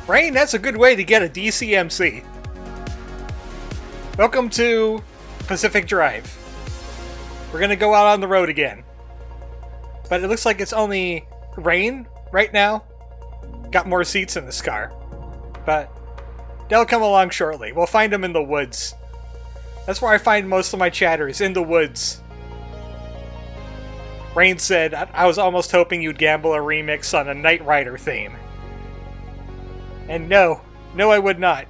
Rain, that's a good way to get a DCMC. Welcome to Pacific Drive. We're gonna go out on the road again. But it looks like it's only Rain right now. Got more seats in this car. But they'll come along shortly. We'll find them in the woods. That's where I find most of my chatters, in the woods. Rain said, I was almost hoping you'd gamble a remix on a Knight Rider theme. And no, I would not.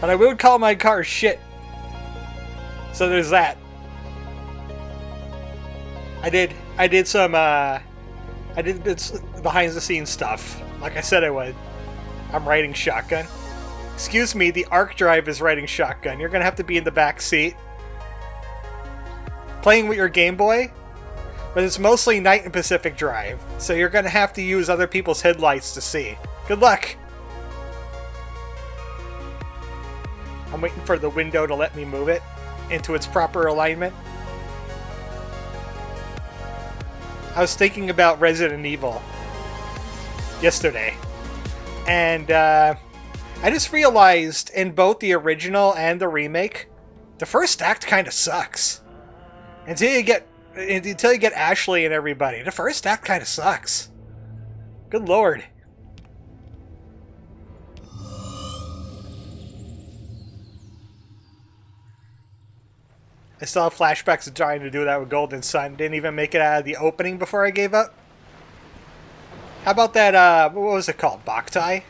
But I would call my car shit. So there's that. I did some behind the scenes stuff. Like I said I would. I'm riding shotgun. Excuse me, the ARC drive is riding shotgun. You're gonna have to be in the back seat. Playing with your Game Boy. But it's mostly night in Pacific Drive, so you're gonna have to use other people's headlights to see. Good luck! I'm waiting for the window to let me move it into its proper alignment. I was thinking about Resident Evil yesterday, and I just realized in both the original and the remake, the first act kind of sucks. Until you get Ashley and everybody, the first act kind of sucks. Good lord. I still have flashbacks of trying to do that with Golden Sun. Didn't even make it out of the opening before I gave up. How about that, what was it called? Boktai?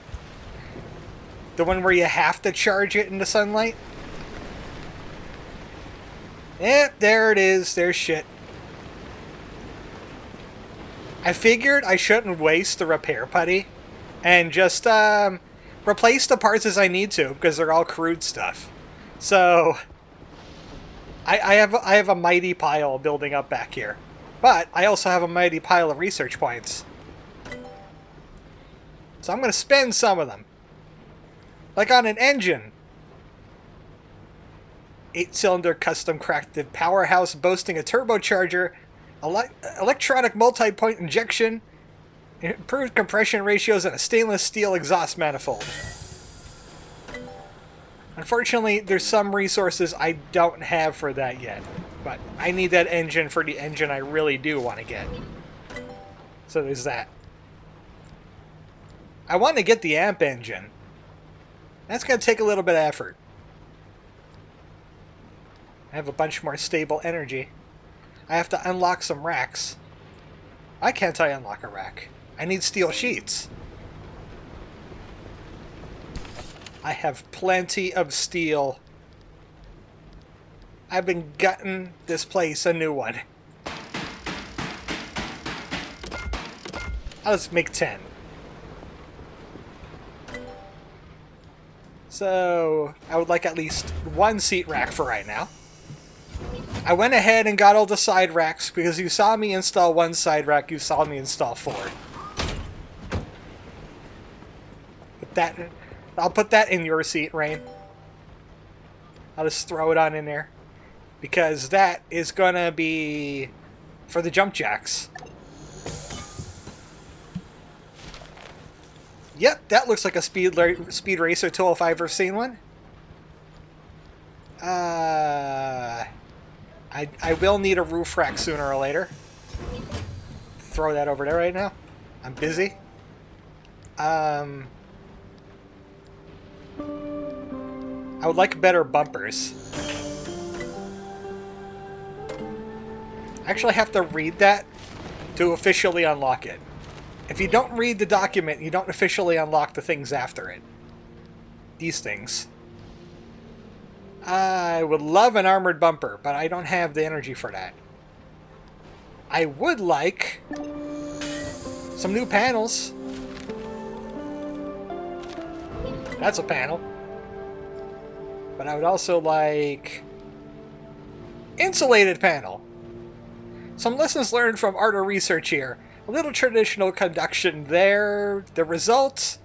The one where you have to charge it in the sunlight? Yep, there it is. There's shit. I figured I shouldn't waste the repair putty and just replace the parts as I need to, because they're all crude stuff. So I have a mighty pile building up back here. But I also have a mighty pile of research points. So I'm going to spend some of them. Like on an engine. 8-cylinder custom crafted powerhouse boasting a turbocharger, electronic multi-point injection, improved compression ratios, and a stainless steel exhaust manifold. Unfortunately, there's some resources I don't have for that yet, but I need that engine for the engine I really do want to get. So there's that. I want to get the amp engine. That's going to take a little bit of effort. I have a bunch more stable energy. I have to unlock some racks. Why can't I unlock a rack? I need steel sheets. I have plenty of steel. I've been gutting this place a new one. Let's make 10. So, I would like at least one seat rack for right now. I went ahead and got all the side racks because you saw me install one side rack, you saw me install 4. I'll put that in your seat, Rain. I'll just throw it on in there. Because that is gonna be for the jump jacks. Yep, that looks like a Speed Racer 205 if I've seen one. I will need a roof rack sooner or later. Throw that over there right now. I'm busy. I would like better bumpers. I actually have to read that to officially unlock it. If you don't read the document, you don't officially unlock the things after it. These things. I would love an armored bumper, but I don't have the energy for that. I would like some new panels. That's a panel. But I would also like insulated panel. Some lessons learned from art or research here. A little traditional conduction there. The results: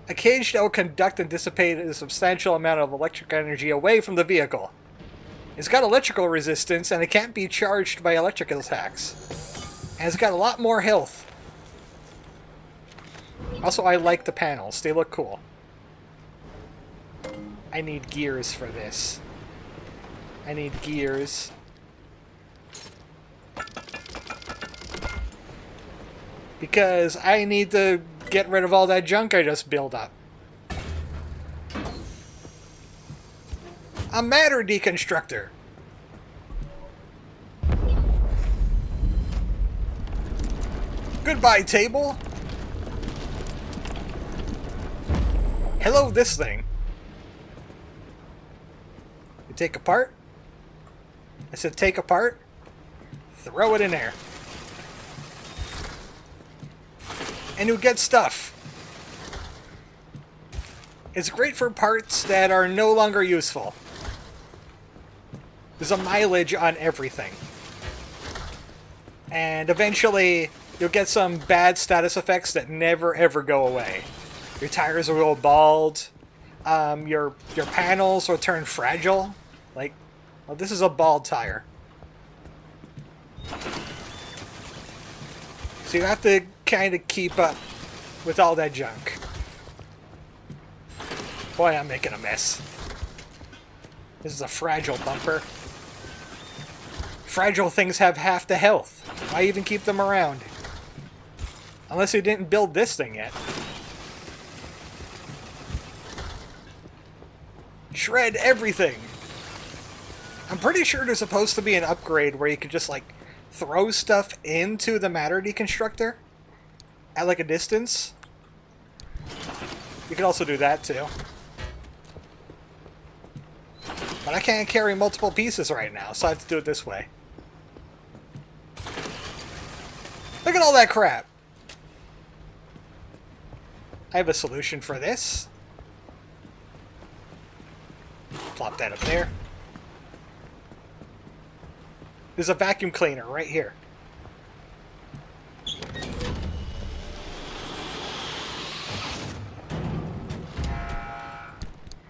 a cage that will conduct and dissipate a substantial amount of electric energy away from the vehicle. It's got electrical resistance and it can't be charged by electrical attacks. And it's got a lot more health. Also, I like the panels. They look cool. I need gears for this. I need gears. Because I need to get rid of all that junk I just built up. A matter deconstructor. Goodbye, table. Hello, this thing. You take apart? I said take apart. Throw it in there. And you get stuff. It's great for parts that are no longer useful. There's a mileage on everything. And eventually, you'll get some bad status effects that never ever go away. Your tires will go bald. Your panels will turn fragile. Like, well, this is a bald tire. So you have to kind of keep up with all that junk. Boy, I'm making a mess. This is a fragile bumper. Fragile things have half the health. Why even keep them around? Unless you didn't build this thing yet. Shred everything! I'm pretty sure there's supposed to be an upgrade where you could just, like, throw stuff into the matter deconstructor at, like, a distance. You could also do that, too. But I can't carry multiple pieces right now, so I have to do it this way. Look at all that crap! I have a solution for this. Plop that up there. There's a vacuum cleaner right here.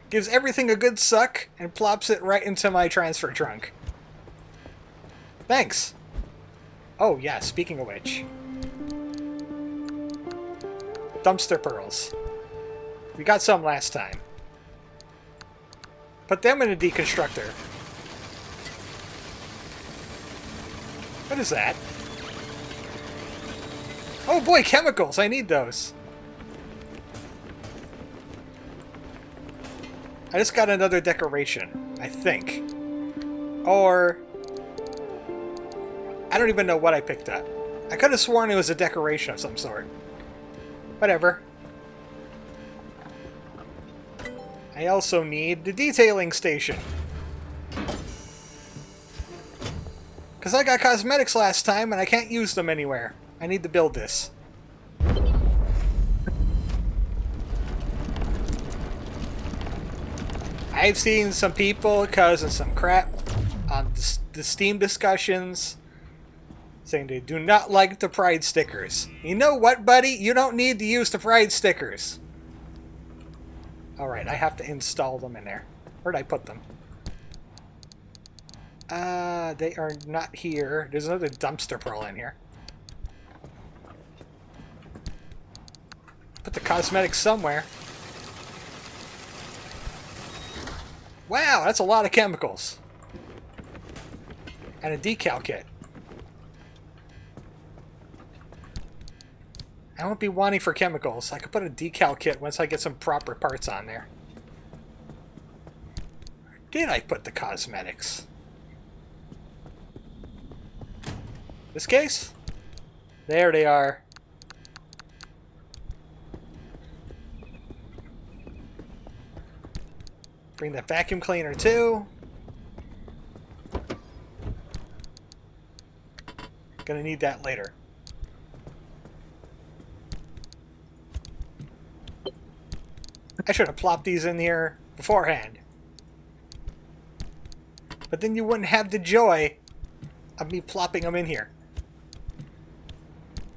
Gives everything a good suck and plops it right into my transfer trunk. Thanks! Oh yeah, speaking of which. Dumpster pearls. We got some last time. Put them in a deconstructor. What is that? Oh boy, chemicals! I need those. I just got another decoration, I think. Or... I don't even know what I picked up. I could have sworn it was a decoration of some sort. Whatever. I also need the detailing station. Because I got cosmetics last time and I can't use them anywhere. I need to build this. I've seen some people causing some crap on the Steam discussions, saying they do not like the Pride stickers. You know what, buddy? You don't need to use the Pride stickers. Alright, I have to install them in there. Where'd I put them? They are not here. There's another dumpster pearl in here. Put the cosmetics somewhere. Wow, that's a lot of chemicals. And a decal kit. I won't be wanting for chemicals. I could put a decal kit once I get some proper parts on there. Where did I put the cosmetics? This case? There they are. Bring the vacuum cleaner too. Gonna need that later. I should have plopped these in here beforehand. But then you wouldn't have the joy of me plopping them in here.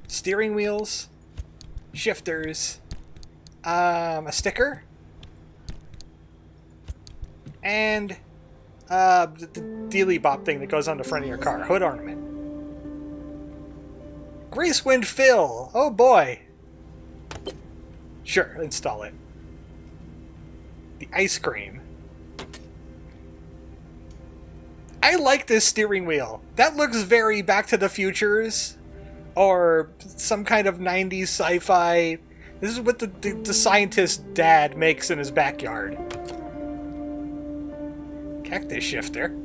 Steering wheels, shifters, a sticker, and the dealy bop thing that goes on the front of your car, hood ornament. Greasewind fill! Oh boy! Sure, install it. The ice cream. I like this steering wheel. That looks very Back to the Futures or some kind of 90s sci-fi. This is what the scientist's dad makes in his backyard. Cactus shifter.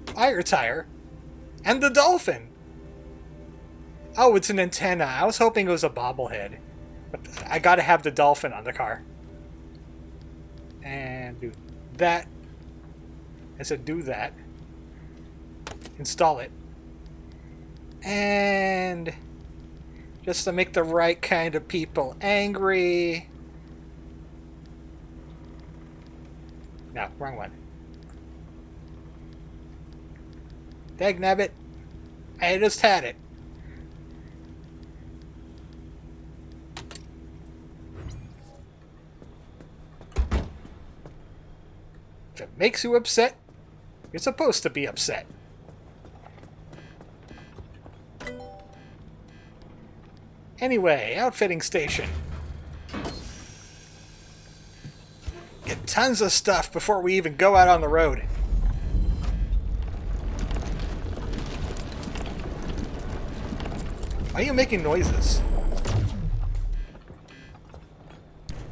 Fire tire. And the dolphin. Oh, it's an antenna. I was hoping it was a bobblehead. But I gotta have the dolphin on the car. And do that. I said do that. Install it. And just to make the right kind of people angry. No, wrong one. Dagnabbit. I just had it. If it makes you upset, you're supposed to be upset. Anyway, outfitting station. Get tons of stuff before we even go out on the road. Why are you making noises?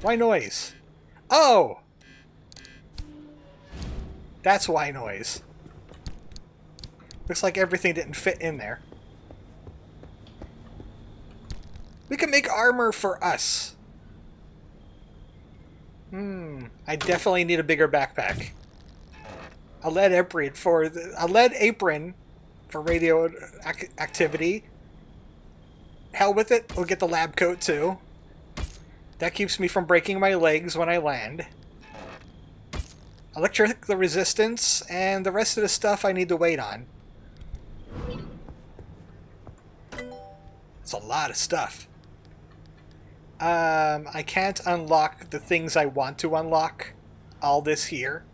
Why noise? Oh! That's why noise. Looks like everything didn't fit in there. We can make armor for us. I definitely need a bigger backpack. A lead apron for radio activity. Hell with it. We'll get the lab coat too. That keeps me from breaking my legs when I land. Electric resistance, and the rest of the stuff I need to wait on. It's a lot of stuff. I can't unlock the things I want to unlock. All this here.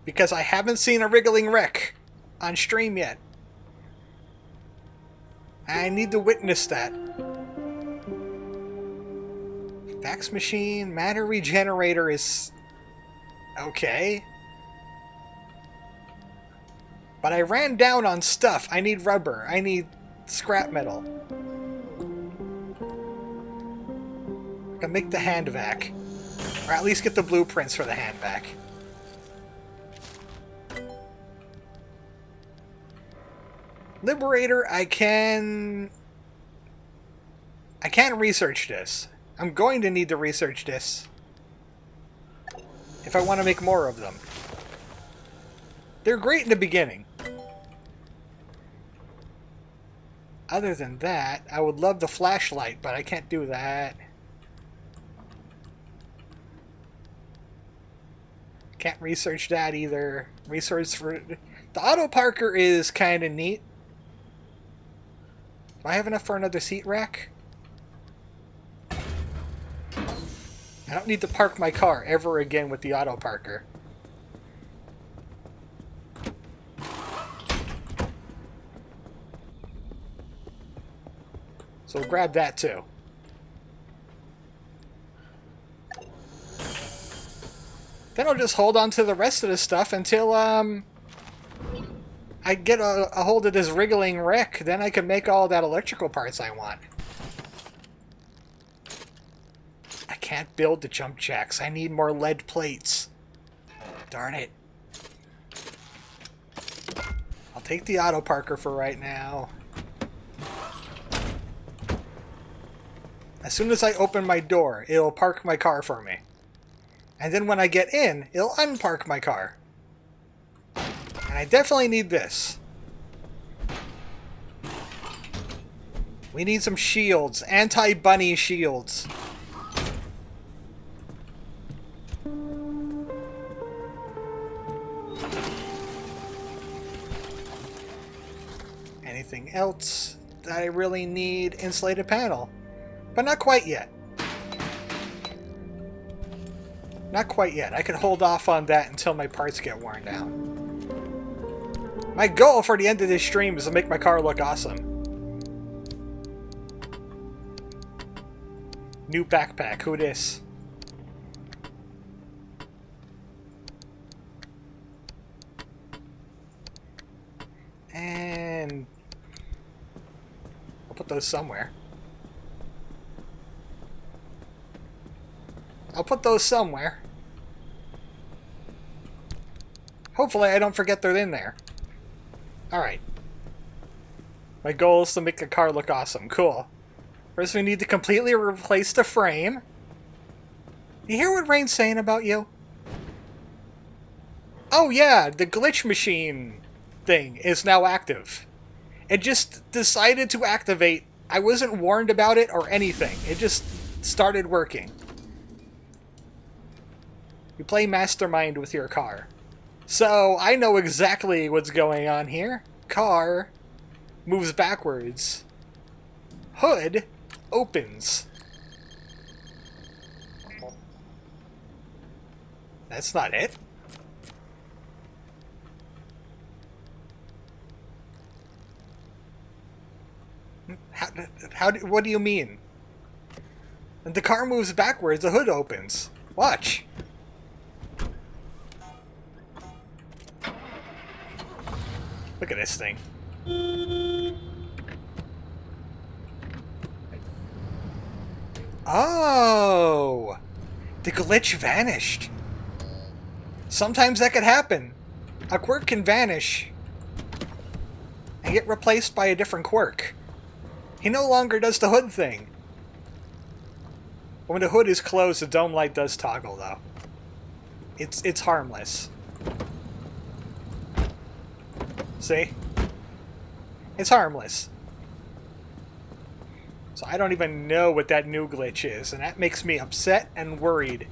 Because I haven't seen a wriggling wreck on stream yet. I need to witness that. Fax machine, matter regenerator is... okay. But I ran down on stuff. I need rubber. I need scrap metal. I can make the hand vac. Or at least get the blueprints for the hand vac. Liberator, I can research this. I'm going to need to research this if I want to make more of them. They're great in the beginning. Other than that, I would love the flashlight, but I can't do that. Can't research that either. Research for... The auto parker is kind of neat. Do I have enough for another seat rack? I don't need to park my car ever again with the auto parker. So we'll grab that too. Then I'll just hold on to the rest of the stuff until I get a hold of this wriggling wreck. Then I can make all that electrical parts I want. I can't build the jump jacks. I need more lead plates. Darn it. I'll take the auto parker for right now. As soon as I open my door, it'll park my car for me. And then when I get in, it'll unpark my car. And I definitely need this. We need some shields. Anti-bunny shields. Anything else that I really need? Insulated panel. But not quite yet. Not quite yet. I can hold off on that until my parts get worn down. My goal for the end of this stream is to make my car look awesome. New backpack. Who dis? And I'll put those somewhere. Hopefully I don't forget they're in there. Alright. My goal is to make the car look awesome. Cool. First we need to completely replace the frame. You hear what Rain's saying about you? Oh yeah, the glitch machine thing is now active. It just decided to activate. I wasn't warned about it or anything. It just started working. You play Mastermind with your car. So, I know exactly what's going on here. Car moves backwards. Hood opens. That's not it. What do you mean? And the car moves backwards, the hood opens. Watch. Look at this thing. Oh! The glitch vanished. Sometimes that could happen. A quirk can vanish and get replaced by a different quirk. He no longer does the hood thing. When the hood is closed, the dome light does toggle, though. It's harmless. See? It's harmless. So I don't even know what that new glitch is, and that makes me upset and worried.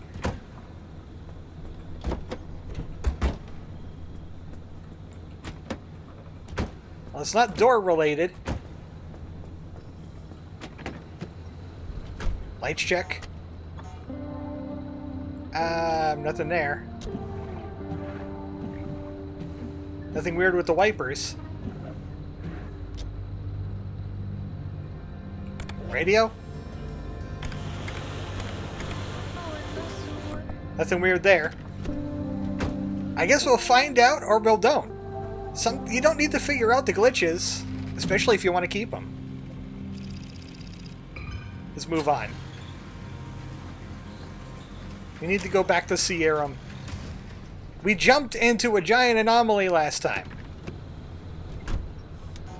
Well, it's not door related. Lights check. Nothing there. Nothing weird with the wipers. Radio? Nothing weird there. I guess we'll find out, or we'll don't. You don't need to figure out the glitches, especially if you want to keep them. Let's move on. We need to go back to Sierra. We jumped into a giant anomaly last time.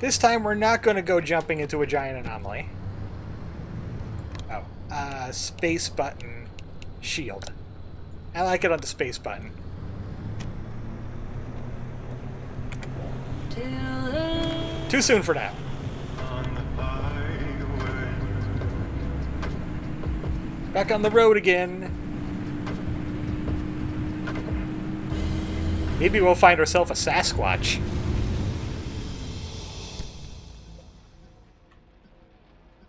This time we're not going to go jumping into a giant anomaly. Oh, space button shield. I like it on the space button. Too soon for that. Back on the road again. Maybe we'll find ourselves a Sasquatch.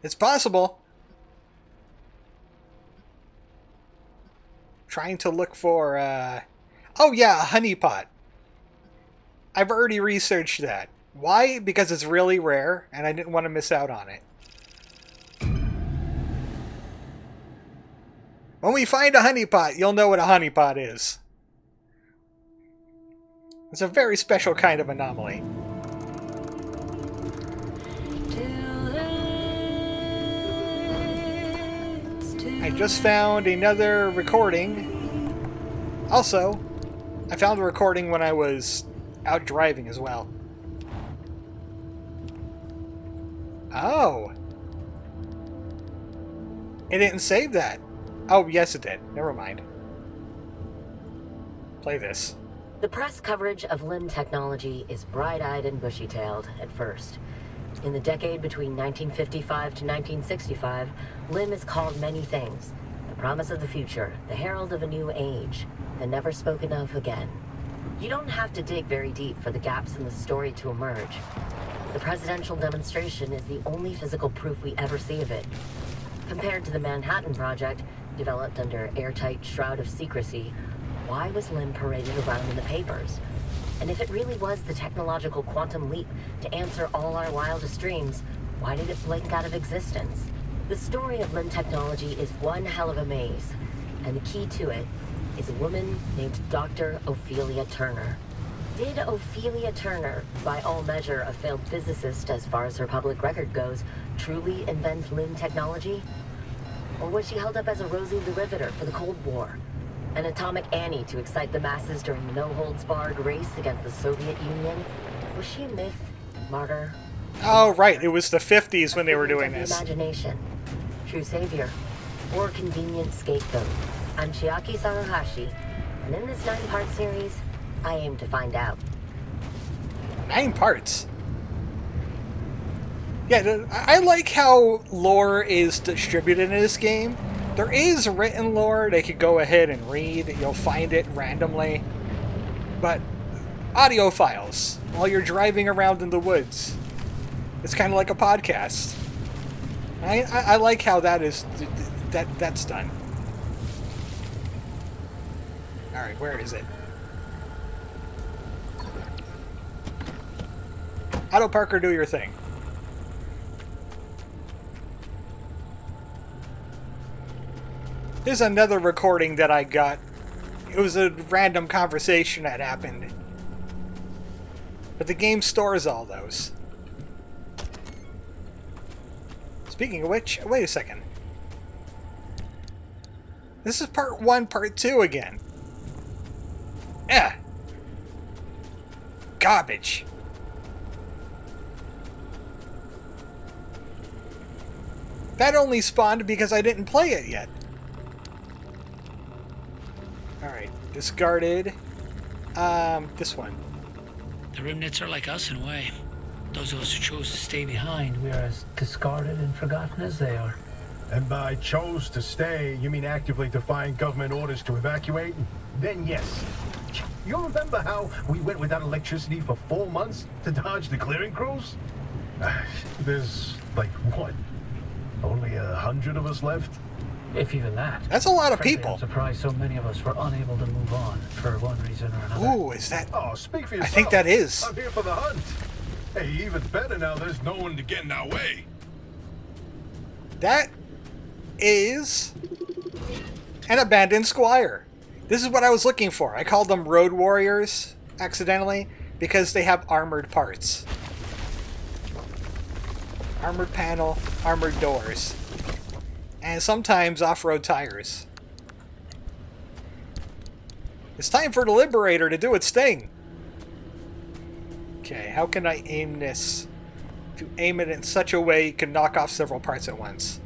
It's possible. Trying to look for, oh yeah, a honeypot. I've already researched that. Why? Because it's really rare, and I didn't want to miss out on it. When we find a honeypot, you'll know what a honeypot is. It's a very special kind of anomaly. I just found another recording. Also, I found a recording when I was out driving as well. Oh. It didn't save that. Oh, yes it did. Never mind. Play this. The press coverage of Lim technology is bright-eyed and bushy-tailed at first. In the decade between 1955 to 1965, Lim is called many things. The promise of the future, the herald of a new age, the never spoken of again. You don't have to dig very deep for the gaps in the story to emerge. The presidential demonstration is the only physical proof we ever see of it. Compared to the Manhattan Project, developed under airtight shroud of secrecy, why was Lim paraded around in the papers? And if it really was the technological quantum leap to answer all our wildest dreams, why did it blink out of existence? The story of Lim technology is one hell of a maze, and the key to it is a woman named Dr. Ophelia Turner. Did Ophelia Turner, by all measure a failed physicist as far as her public record goes, truly invent Lim technology? Or was she held up as a rosy derivative for the Cold War? An atomic Annie to excite the masses during the no-holds-barred race against the Soviet Union? Was she a myth, martyr? Oh, right. It was the 50s when they were doing this. Imagination, true savior, or convenient scapegoat. I'm Chiaki Saruhashi, and in this 9-part series, I aim to find out. 9 parts? Yeah, I like how lore is distributed in this game. There is written lore they could go ahead and read. You'll find it randomly. But audio files while you're driving around in the woods. It's kind of like a podcast. I like how that's done. Alright, where is it? Auto Parker, do your thing. Here's another recording that I got. It was a random conversation that happened. But the game stores all those. Speaking of which, wait a second. This is part 1, part 2 again. Yeah. Garbage. That only spawned because I didn't play it yet. Alright, discarded. This one. The Remnants are like us in a way. Those of us who chose to stay behind. We're as discarded and forgotten as they are. And by chose to stay, you mean actively defying government orders to evacuate? Then yes. You remember how we went without electricity for 4 months to dodge the clearing crews? There's, like, what? Only 100 of us left? If even that. That's a lot of Frankly, people. I'm surprised so many of us were unable to move on for one reason or another. Ooh, is that... Oh, speak for I yourself. think that is. I'm here for the hunt. Hey, even better now, there's no one to get in our way. That is an abandoned squire. This is what I was looking for. I called them road warriors accidentally because they have armored parts. Armored panel, armored doors, and sometimes off-road tires. It's time for the Liberator to do its thing. Okay, how can I aim this? If you aim it in such a way, you can knock off several parts at once.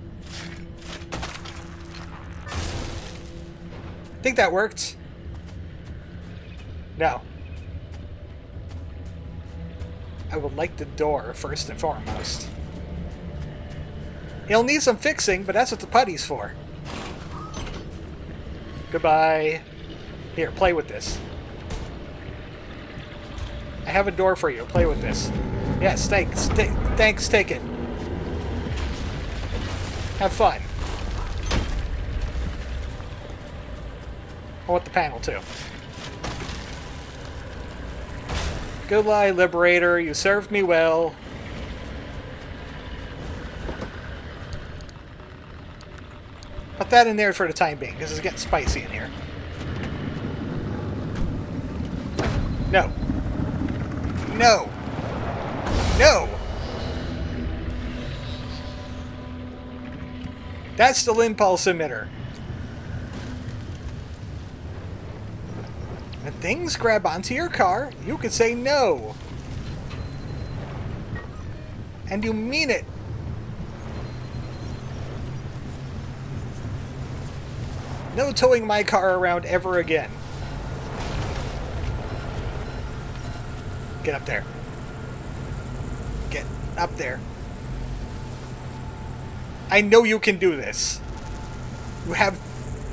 I think that worked. No. I would like the door first and foremost. It'll need some fixing, but that's what the putty's for. Goodbye. Here, play with this. I have a door for you. Play with this. Yes, thanks, take it. Have fun. I want the panel, too. Goodbye, Liberator. You served me well. Put that in there for the time being, because it's getting spicy in here. No. No. No! That's the impulse emitter. When things grab onto your car, you could say no. And you mean it. No towing my car around ever again. Get up there. Get up there. I know you can do this. You have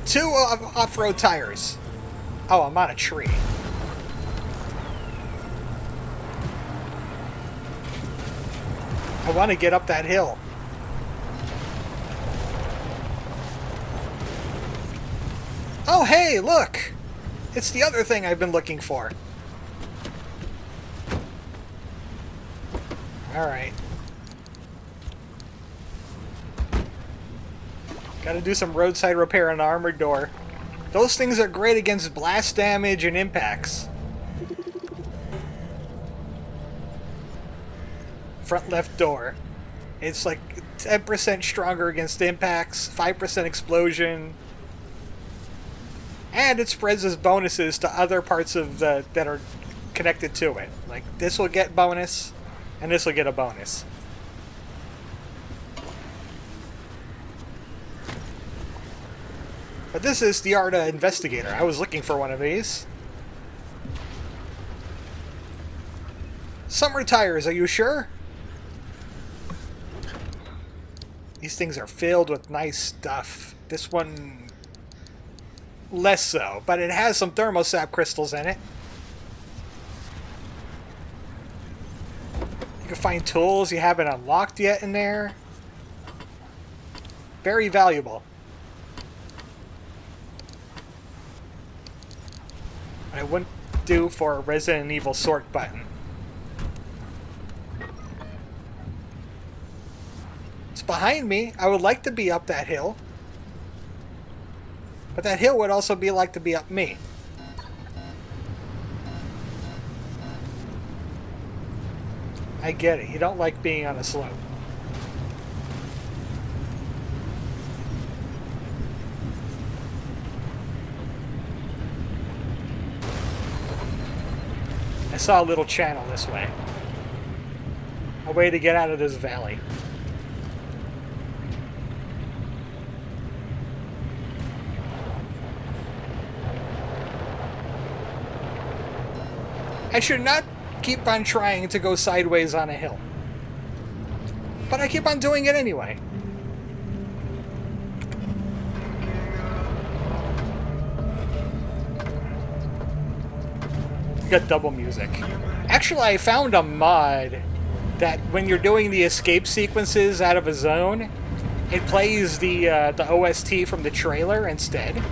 2 off-road tires. Oh, I'm on a tree. I want to get up that hill. Oh, hey, look! It's the other thing I've been looking for. Alright. Gotta do some roadside repair on the armored door. Those things are great against blast damage and impacts. Front left door. It's like 10% stronger against impacts, 5% explosion. And it spreads as bonuses to other parts of the that are connected to it. Like this will get bonus, and this will get a bonus. But this is the Arda Investigator. I was looking for one of these. Summer tires, are you sure? These things are filled with nice stuff. This one, less so, but it has some thermosap crystals in it. You can find tools you haven't unlocked yet in there. Very valuable. I wouldn't do for a Resident Evil sort button. It's behind me. I would like to be up that hill. But that hill would also be like to be up me. I get it. You don't like being on a slope. I saw a little channel this way. A way to get out of this valley. I should not keep on trying to go sideways on a hill. But I keep on doing it anyway. Got double music. Actually, I found a mod that when you're doing the escape sequences out of a zone, it plays the OST from the trailer instead.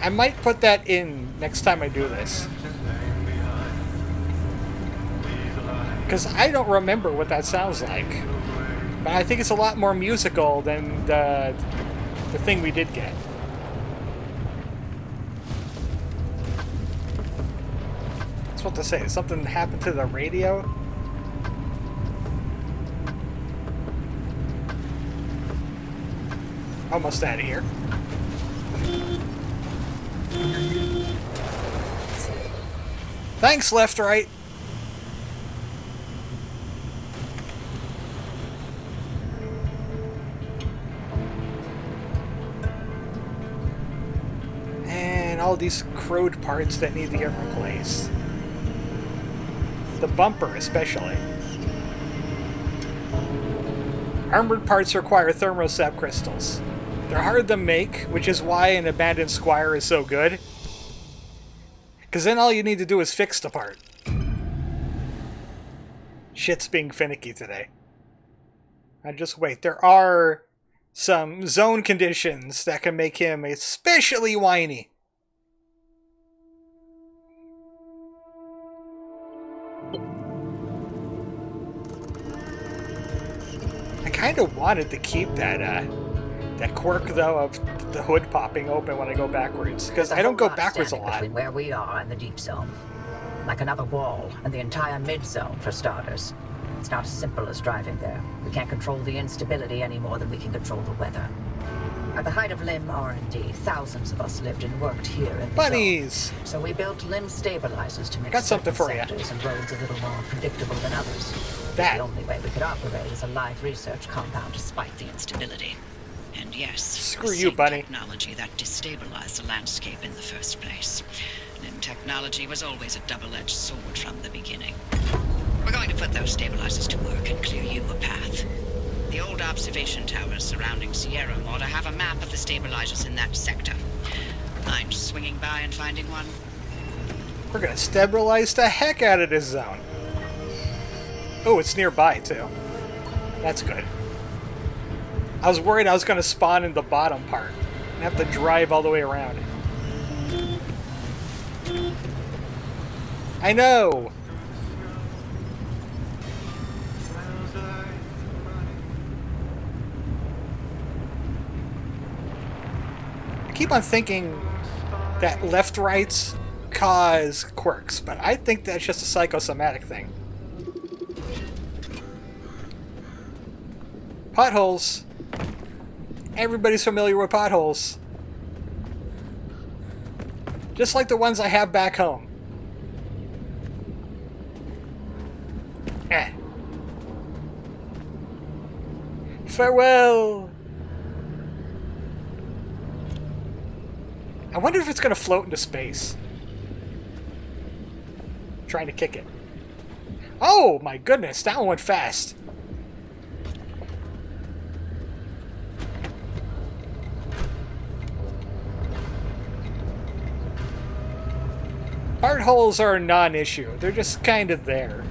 I might put that in next time I do this. Because I don't remember what that sounds like. But I think it's a lot more musical than the thing we did get. That's what to say. Something happened to the radio? Almost out of here. Thanks, left, right. And all these crowed parts that need to get replaced. The bumper, especially. Armored parts require thermosap crystals. They're hard to make, which is why an abandoned squire is so good. Because then all you need to do is fix the part. Shit's being finicky today. Now just wait. There are some zone conditions that can make him especially whiny. I kind of wanted to keep that quirk though of the hood popping open when I go backwards, because I don't go backwards a lot. Between where we are and the deep zone, like another wall, and the entire mid zone for starters. It's not as simple as driving there. We can't control the instability any more than we can control the weather. At the height of Lim R&D, thousands of us lived and worked here in the Bunnies! zone. So we built Lim stabilizers to make Got something for you. sectors and roads a little more predictable than others. That. The only way we could operate is a live research compound Despite the instability. And yes, Screw the you, same Bunny. technology that destabilized the landscape in the first place. Lim technology was always a double-edged sword from the beginning. We're going to put those stabilizers to work and clear you a path. The old observation towers surrounding Sierra ought to have a map of the stabilizers in that sector. Mind swinging by and finding one? We're gonna stabilize the heck out of this zone. Oh, it's nearby too. That's good. I was worried I was gonna spawn in the bottom part and have to drive all the way around. I know! keep on thinking that left-rights cause quirks, but I think that's just a psychosomatic thing. Potholes. Everybody's familiar with potholes. Just like the ones I have back home. Farewell! I wonder if it's going to float into space. Trying to kick it. Oh my goodness, that one went fast. Potholes are a non-issue. They're just kind of there.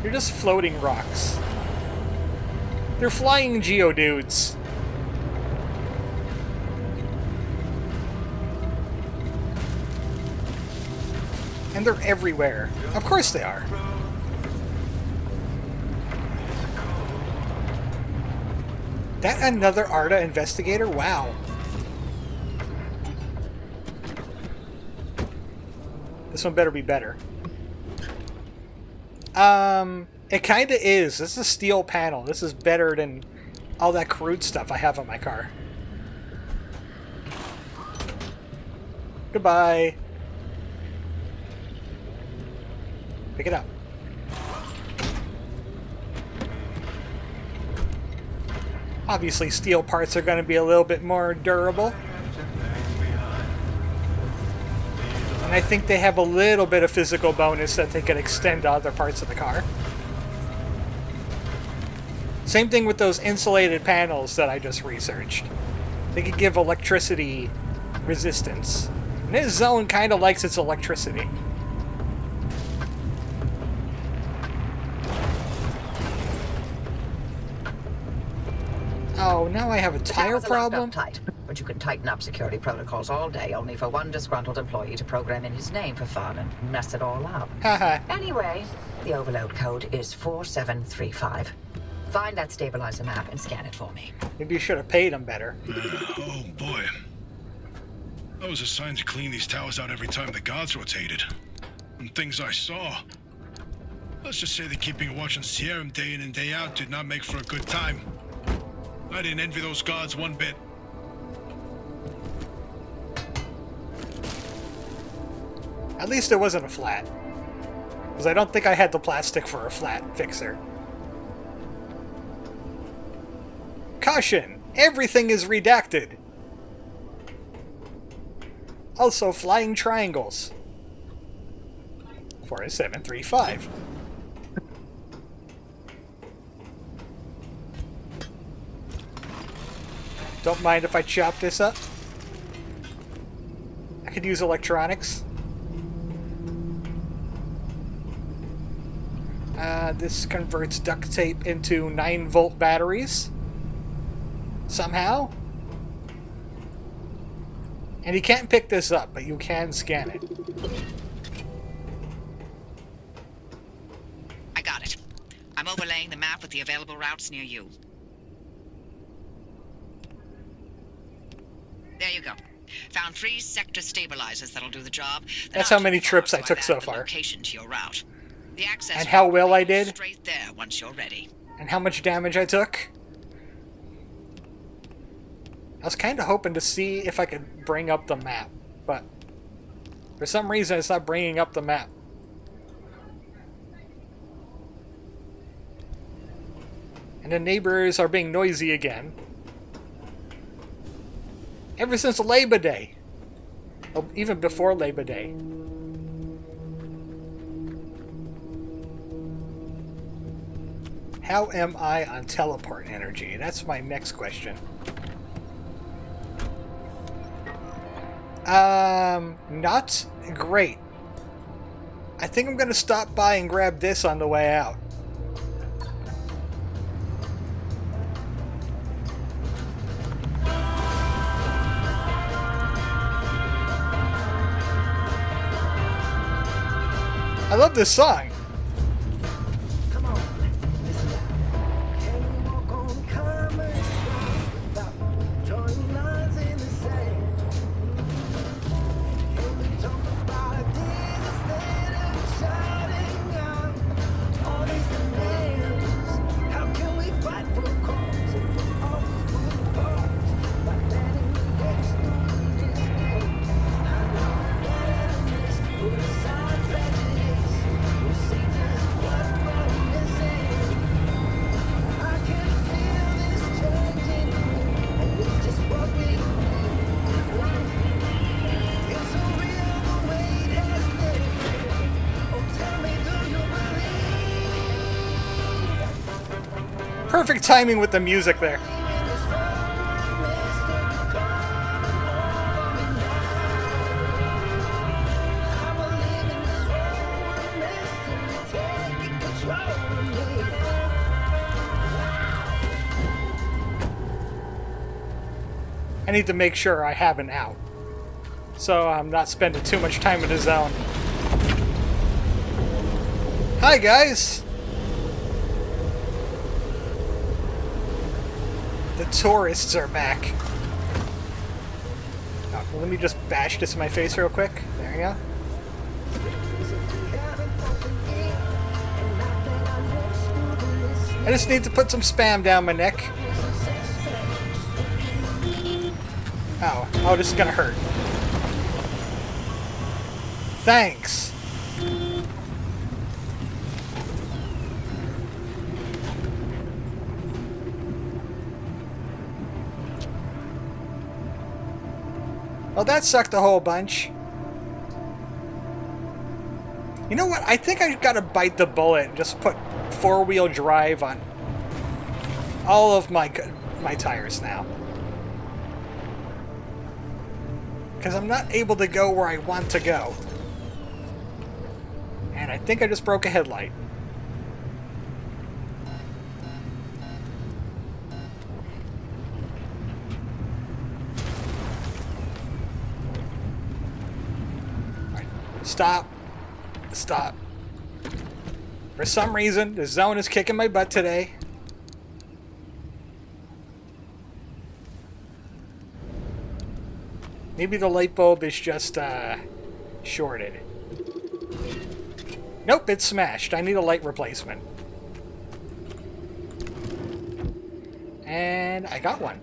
They're just floating rocks. They're flying geodudes. And they're everywhere. Of course they are. That another ARDA investigator? Wow. This one better be better. It kinda is. This is a steel panel. This is better than all that crude stuff I have on my car. Goodbye. Pick it up. Obviously, steel parts are going to be a little bit more durable. And I think they have a little bit of physical bonus that they could extend to other parts of the car. Same thing with those insulated panels that I just researched. They could give electricity resistance. And this zone kind of likes its electricity. Oh, now I have a tire problem? Tight, but you can tighten up security protocols all day, only for one disgruntled employee to program in his name for fun and mess it all up. Haha. Anyway, the overload code is 4735. Find that stabilizer map and scan it for me. Maybe you should have paid him better. Oh boy. I was assigned to clean these towers out every time the guards rotated. And things I saw. Let's just say that keeping a watch on Sierra day in and day out did not make for a good time. I didn't envy those guards one bit. At least it wasn't a flat. Because I don't think I had the plastic for a flat fixer. Caution! Everything is redacted! Also, flying triangles. 4735. Don't mind if I chop this up. I could use electronics. This converts duct tape into 9-volt batteries. Somehow. And you can't pick this up, but you can scan it. I got it. I'm overlaying the map with the available routes near you. There you go. Found 3 sector stabilizers that'll do the job. That's how many trips I took so far. Location to your route. The access and how well I did. Straight there once you're ready. And how much damage I took. I was kind of hoping to see if I could bring up the map, but for some reason it's not bringing up the map. And the neighbors are being noisy again. Ever since Labor Day. Well, even before Labor Day. How am I on teleport energy? That's my next question. Not great. I think I'm gonna stop by and grab this on the way out. I love this song. Come on, listen now. Can you walk on common ground without drawing lines in the sand? Perfect timing with the music there. I need to make sure I have an out, so I'm not spending too much time in the zone. Hi, guys! The tourists are back. Oh, let me just bash this in my face real quick. There you go. I just need to put some spam down my neck. Oh, this is gonna hurt. Thanks. Well, that sucked a whole bunch. You know what? I think I gotta bite the bullet and just put four-wheel drive on all of my tires now. Because I'm not able to go where I want to go. And I think I just broke a headlight. Alright. Stop. Stop. For some reason, the zone is kicking my butt today. Maybe the light bulb is just, shorted. Nope, it's smashed. I need a light replacement. And I got one.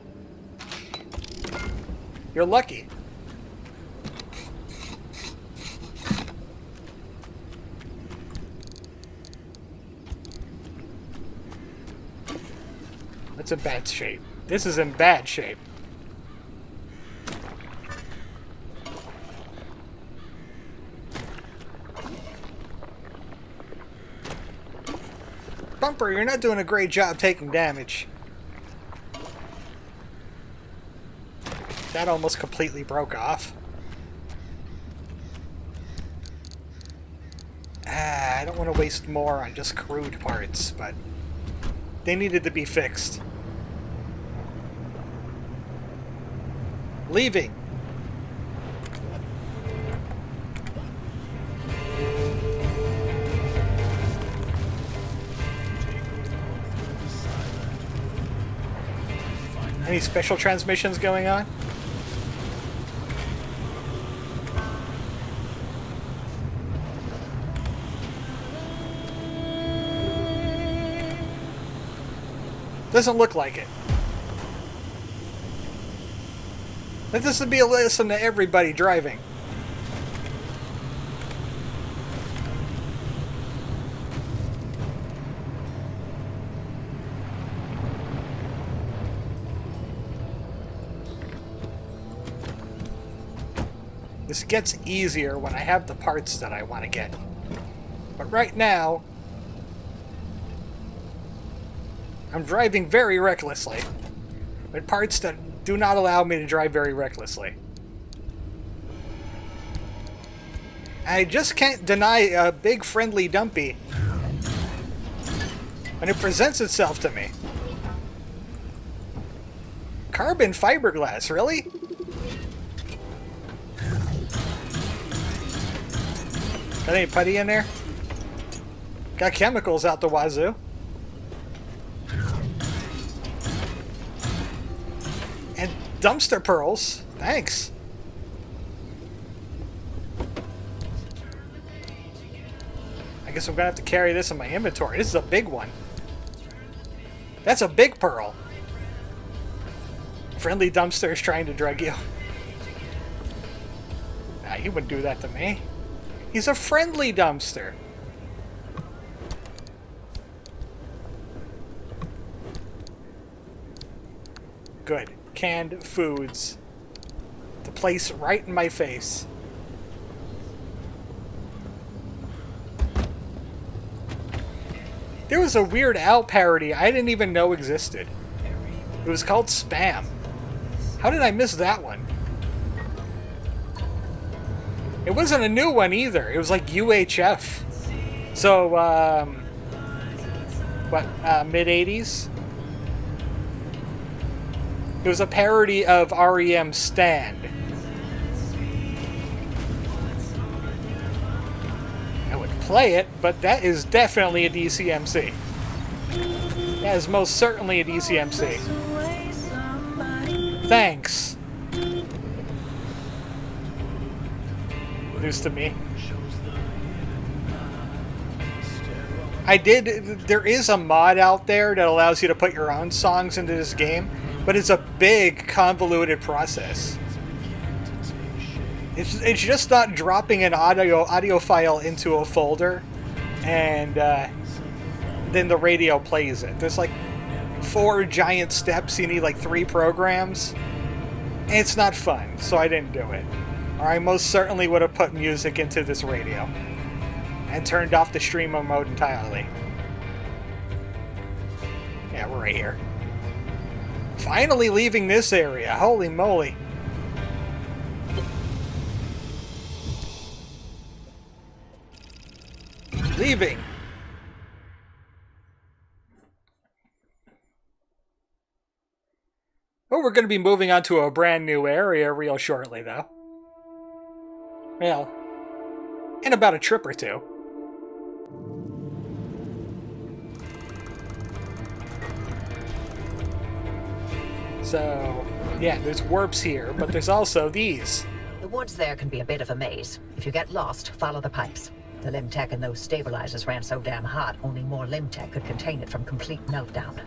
You're lucky. That's in bad shape. This is in bad shape. Bumper, you're not doing a great job taking damage. That almost completely broke off. I don't want to waste more on just crude parts, but they needed to be fixed. Leaving. Any special transmissions going on? Doesn't look like it. Let this be a lesson to everybody driving. This gets easier when I have the parts that I want to get. But right now, I'm driving very recklessly, with parts that do not allow me to drive very recklessly. I just can't deny a big friendly dumpy when it presents itself to me. Carbon fiberglass, really? Got any putty in there? Got chemicals out the wazoo. And dumpster pearls. Thanks. I guess I'm gonna have to carry this in my inventory. This is a big one. That's a big pearl. Friendly dumpster is trying to drug you. Nah, he wouldn't do that to me. He's a friendly dumpster. Good. Canned foods. To place right in my face. There was a Weird Al parody I didn't even know existed. It was called Spam. How did I miss that one? It wasn't a new one either. It was like UHF. So, mid-80s? It was a parody of REM's Stand. I would play it, but that is definitely a DCMC. That is most certainly a DCMC. Thanks. News to me. There is a mod out there that allows you to put your own songs into this game, but it's a big, convoluted process. It's just not dropping an audio file into a folder, and then the radio plays it. There's like 4 giant steps. You need like 3 programs. And it's not fun, so I didn't do it. Or I most certainly would have put music into this radio and turned off the streamer mode entirely. Yeah, we're right here. Finally leaving this area. Holy moly. Leaving. Well, we're going to be moving on to a brand new area real shortly, though. Well, in about a trip or two. So, yeah, there's warps here, but there's also these. The woods there can be a bit of a maze. If you get lost, follow the pipes. The limb tech in those stabilizers ran so damn hot, only more limb tech could contain it from complete meltdown.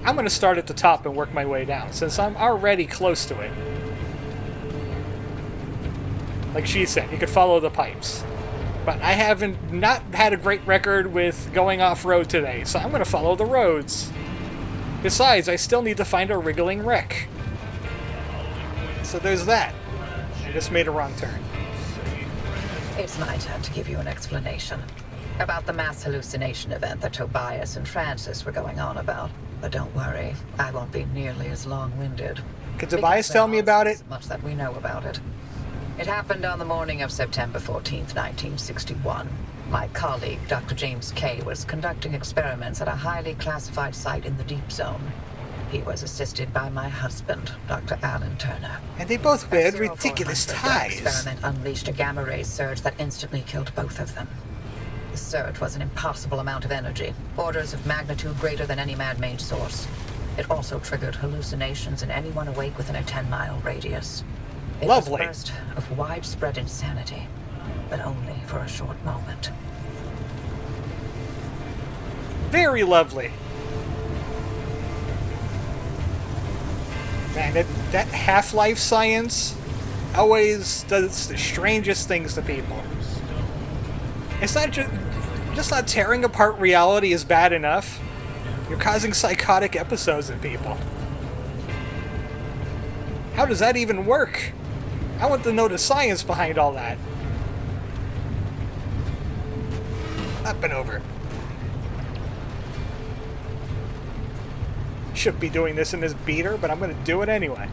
I'm going to start at the top and work my way down, since I'm already close to it. Like she said, you could follow the pipes. But I haven't not had a great record with going off-road today, so I'm going to follow the roads. Besides, I still need to find a wriggling wreck. So there's that. I just made a wrong turn. It's my turn to give you an explanation about the mass hallucination event that Tobias and Francis were going on about. But don't worry, I won't be nearly as long-winded. Could Tobias tell me about it? Much that we know about it. It happened on the morning of September 14th, 1961. My colleague, Dr. James Kay, was conducting experiments at a highly classified site in the Deep Zone. He was assisted by my husband, Dr. Alan Turner. And they both had ridiculous ties. The experiment unleashed a gamma-ray surge that instantly killed both of them. The surge was an impossible amount of energy, orders of magnitude greater than any man-made source. It also triggered hallucinations in anyone awake within a 10-mile radius. It Lovely. was a burst of widespread insanity, but only for a short moment. Very lovely. Man, that half-life science always does the strangest things to people. It's not just not tearing apart reality is bad enough. You're causing psychotic episodes in people. How does that even work? I want to know the science behind all that. Up and over. Should be doing this in this beater, but I'm going to do it anyway.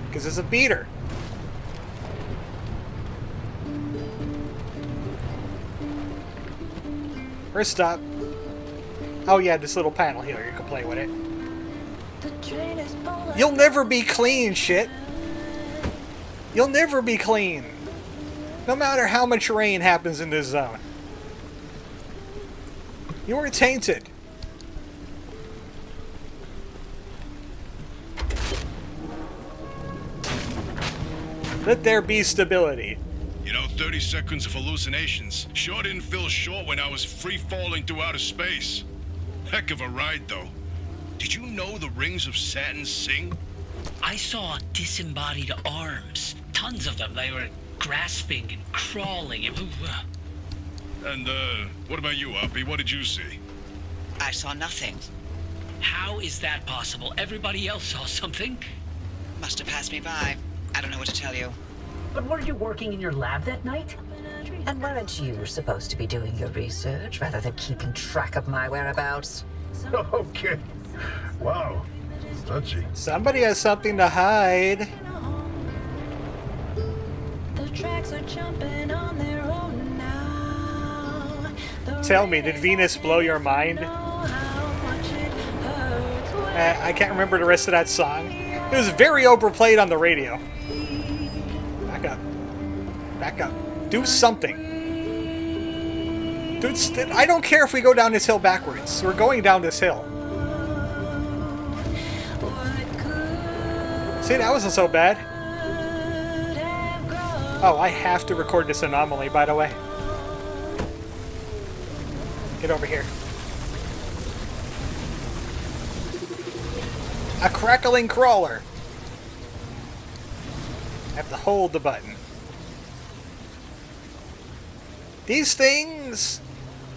Because it's a beater. First stop. Oh yeah, this little panel here, you can play with it. You'll never be clean, shit. You'll never be clean. No matter how much rain happens in this zone. You are tainted. Let there be stability. You know, 30 seconds of hallucinations sure didn't feel short when I was free-falling through outer space. Heck of a ride, though. Did you know the rings of Saturn sing? I saw disembodied arms. Tons of them. They were grasping and crawling. And, what about you, Oppy? What did you see? I saw nothing. How is that possible? Everybody else saw something. Must have passed me by. I don't know what to tell you. But weren't you working in your lab that night? And weren't you supposed to be doing your research rather than keeping track of my whereabouts? Okay. Wow. Touchy. Somebody has something to hide. The tracks are jumping on their own now. Tell me, did Venus blow your mind? I can't remember the rest of that song. It was very overplayed on the radio. Back up. Back up. Do something. Dude, I don't care if we go down this hill backwards. We're going down this hill. See, that wasn't so bad. Oh, I have to record this anomaly, by the way. Get over here. A crackling crawler. I have to hold the button. These things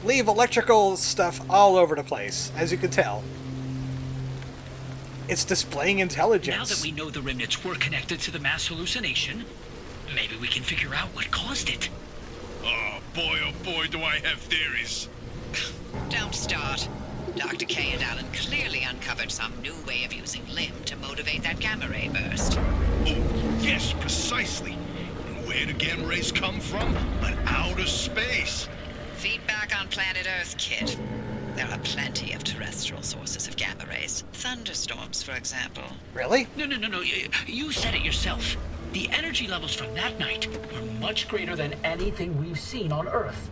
leave electrical stuff all over the place, as you can tell. It's displaying intelligence. Now that we know the remnants were connected to the mass hallucination, maybe we can figure out what caused it. Oh boy, do I have theories. Don't start. Dr. K and Alan clearly uncovered some new way of using Lim to motivate that gamma ray burst. Oh, yes, precisely. And where do gamma rays come from? But outer space. Feedback on planet Earth, kid. There are plenty of terrestrial sources of gamma rays. Thunderstorms, for example. Really? No. You said it yourself. The energy levels from that night were much greater than anything we've seen on Earth.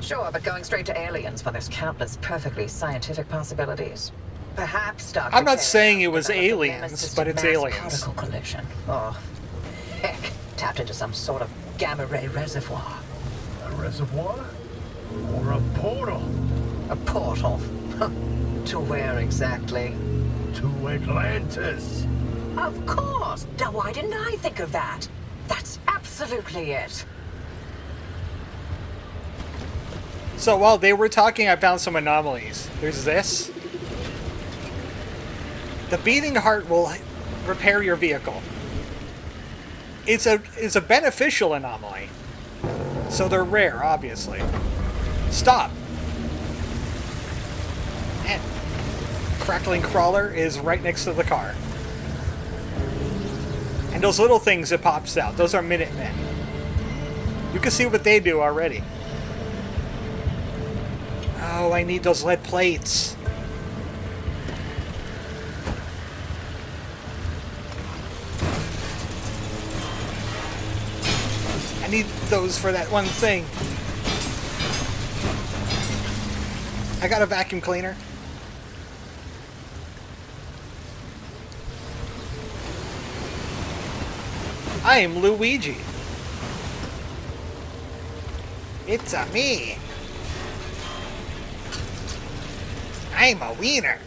Sure, but going straight to aliens when there's countless perfectly scientific possibilities. Perhaps Dr. I'm not K saying it was developed a aliens, nemesis but to it's mass aliens. Particle collision. Or, heck, tapped into some sort of gamma ray reservoir. A reservoir? Or a portal? A portal. To where exactly? To Atlantis. Of course! Now why didn't I think of that? That's absolutely it. So while they were talking, I found some anomalies. There's this. The beating heart will repair your vehicle. It's a beneficial anomaly. So they're rare, obviously. Stop! And crackling crawler is right next to the car. And those little things that pops out, those are Minutemen. You can see what they do already. Oh, I need those lead plates. I need those for that one thing. I got a vacuum cleaner. I am Luigi. It's a me. I'm a wiener.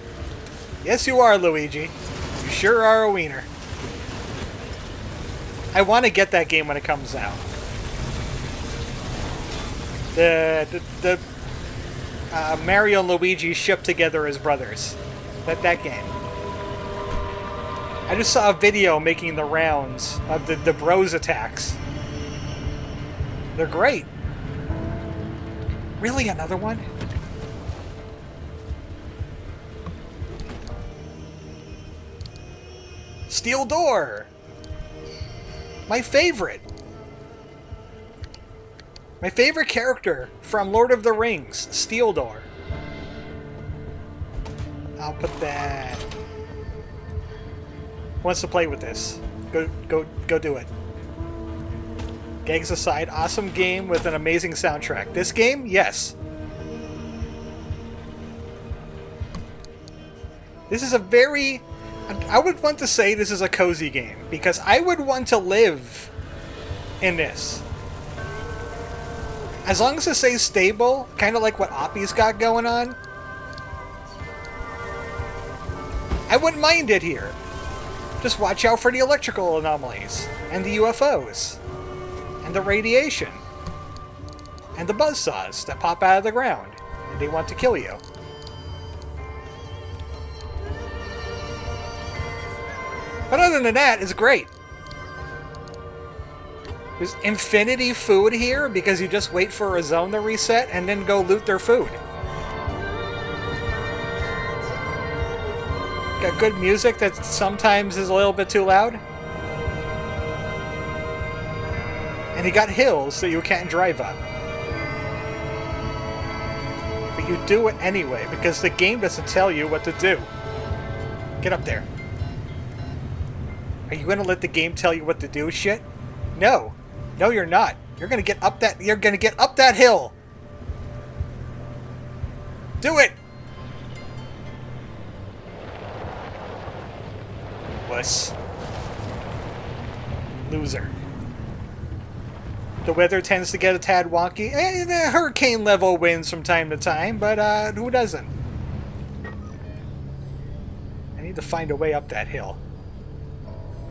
Yes, you are, Luigi. You sure are a wiener. I want to get that game when it comes out. The Mario and Luigi shipped together as brothers. That game. I just saw a video making the rounds of the bros attacks. They're great. Really, another one? Steel door! My favorite! My favorite character from Lord of the Rings, Steel Door. I'll put that... Who wants to play with this? Go do it. Gags aside, awesome game with an amazing soundtrack. This game? Yes. This is a very... I would want to say this is a cozy game, because I would want to live in this. As long as it stays stable, kind of like what Oppy's got going on, I wouldn't mind it here. Just watch out for the electrical anomalies, and the UFOs, and the radiation, and the buzzsaws that pop out of the ground, and they want to kill you. But other than that, it's great. There's infinity food here because you just wait for a zone to reset and then go loot their food. Got good music that sometimes is a little bit too loud. And you got hills that you can't drive up. But you do it anyway because the game doesn't tell you what to do. Get up there. Are you gonna let the game tell you what to do, shit? No. No, you're not. You're gonna get up that hill. Do it! Wuss. Loser. The weather tends to get a tad wonky. The hurricane level wins from time to time, but who doesn't? I need to find a way up that hill.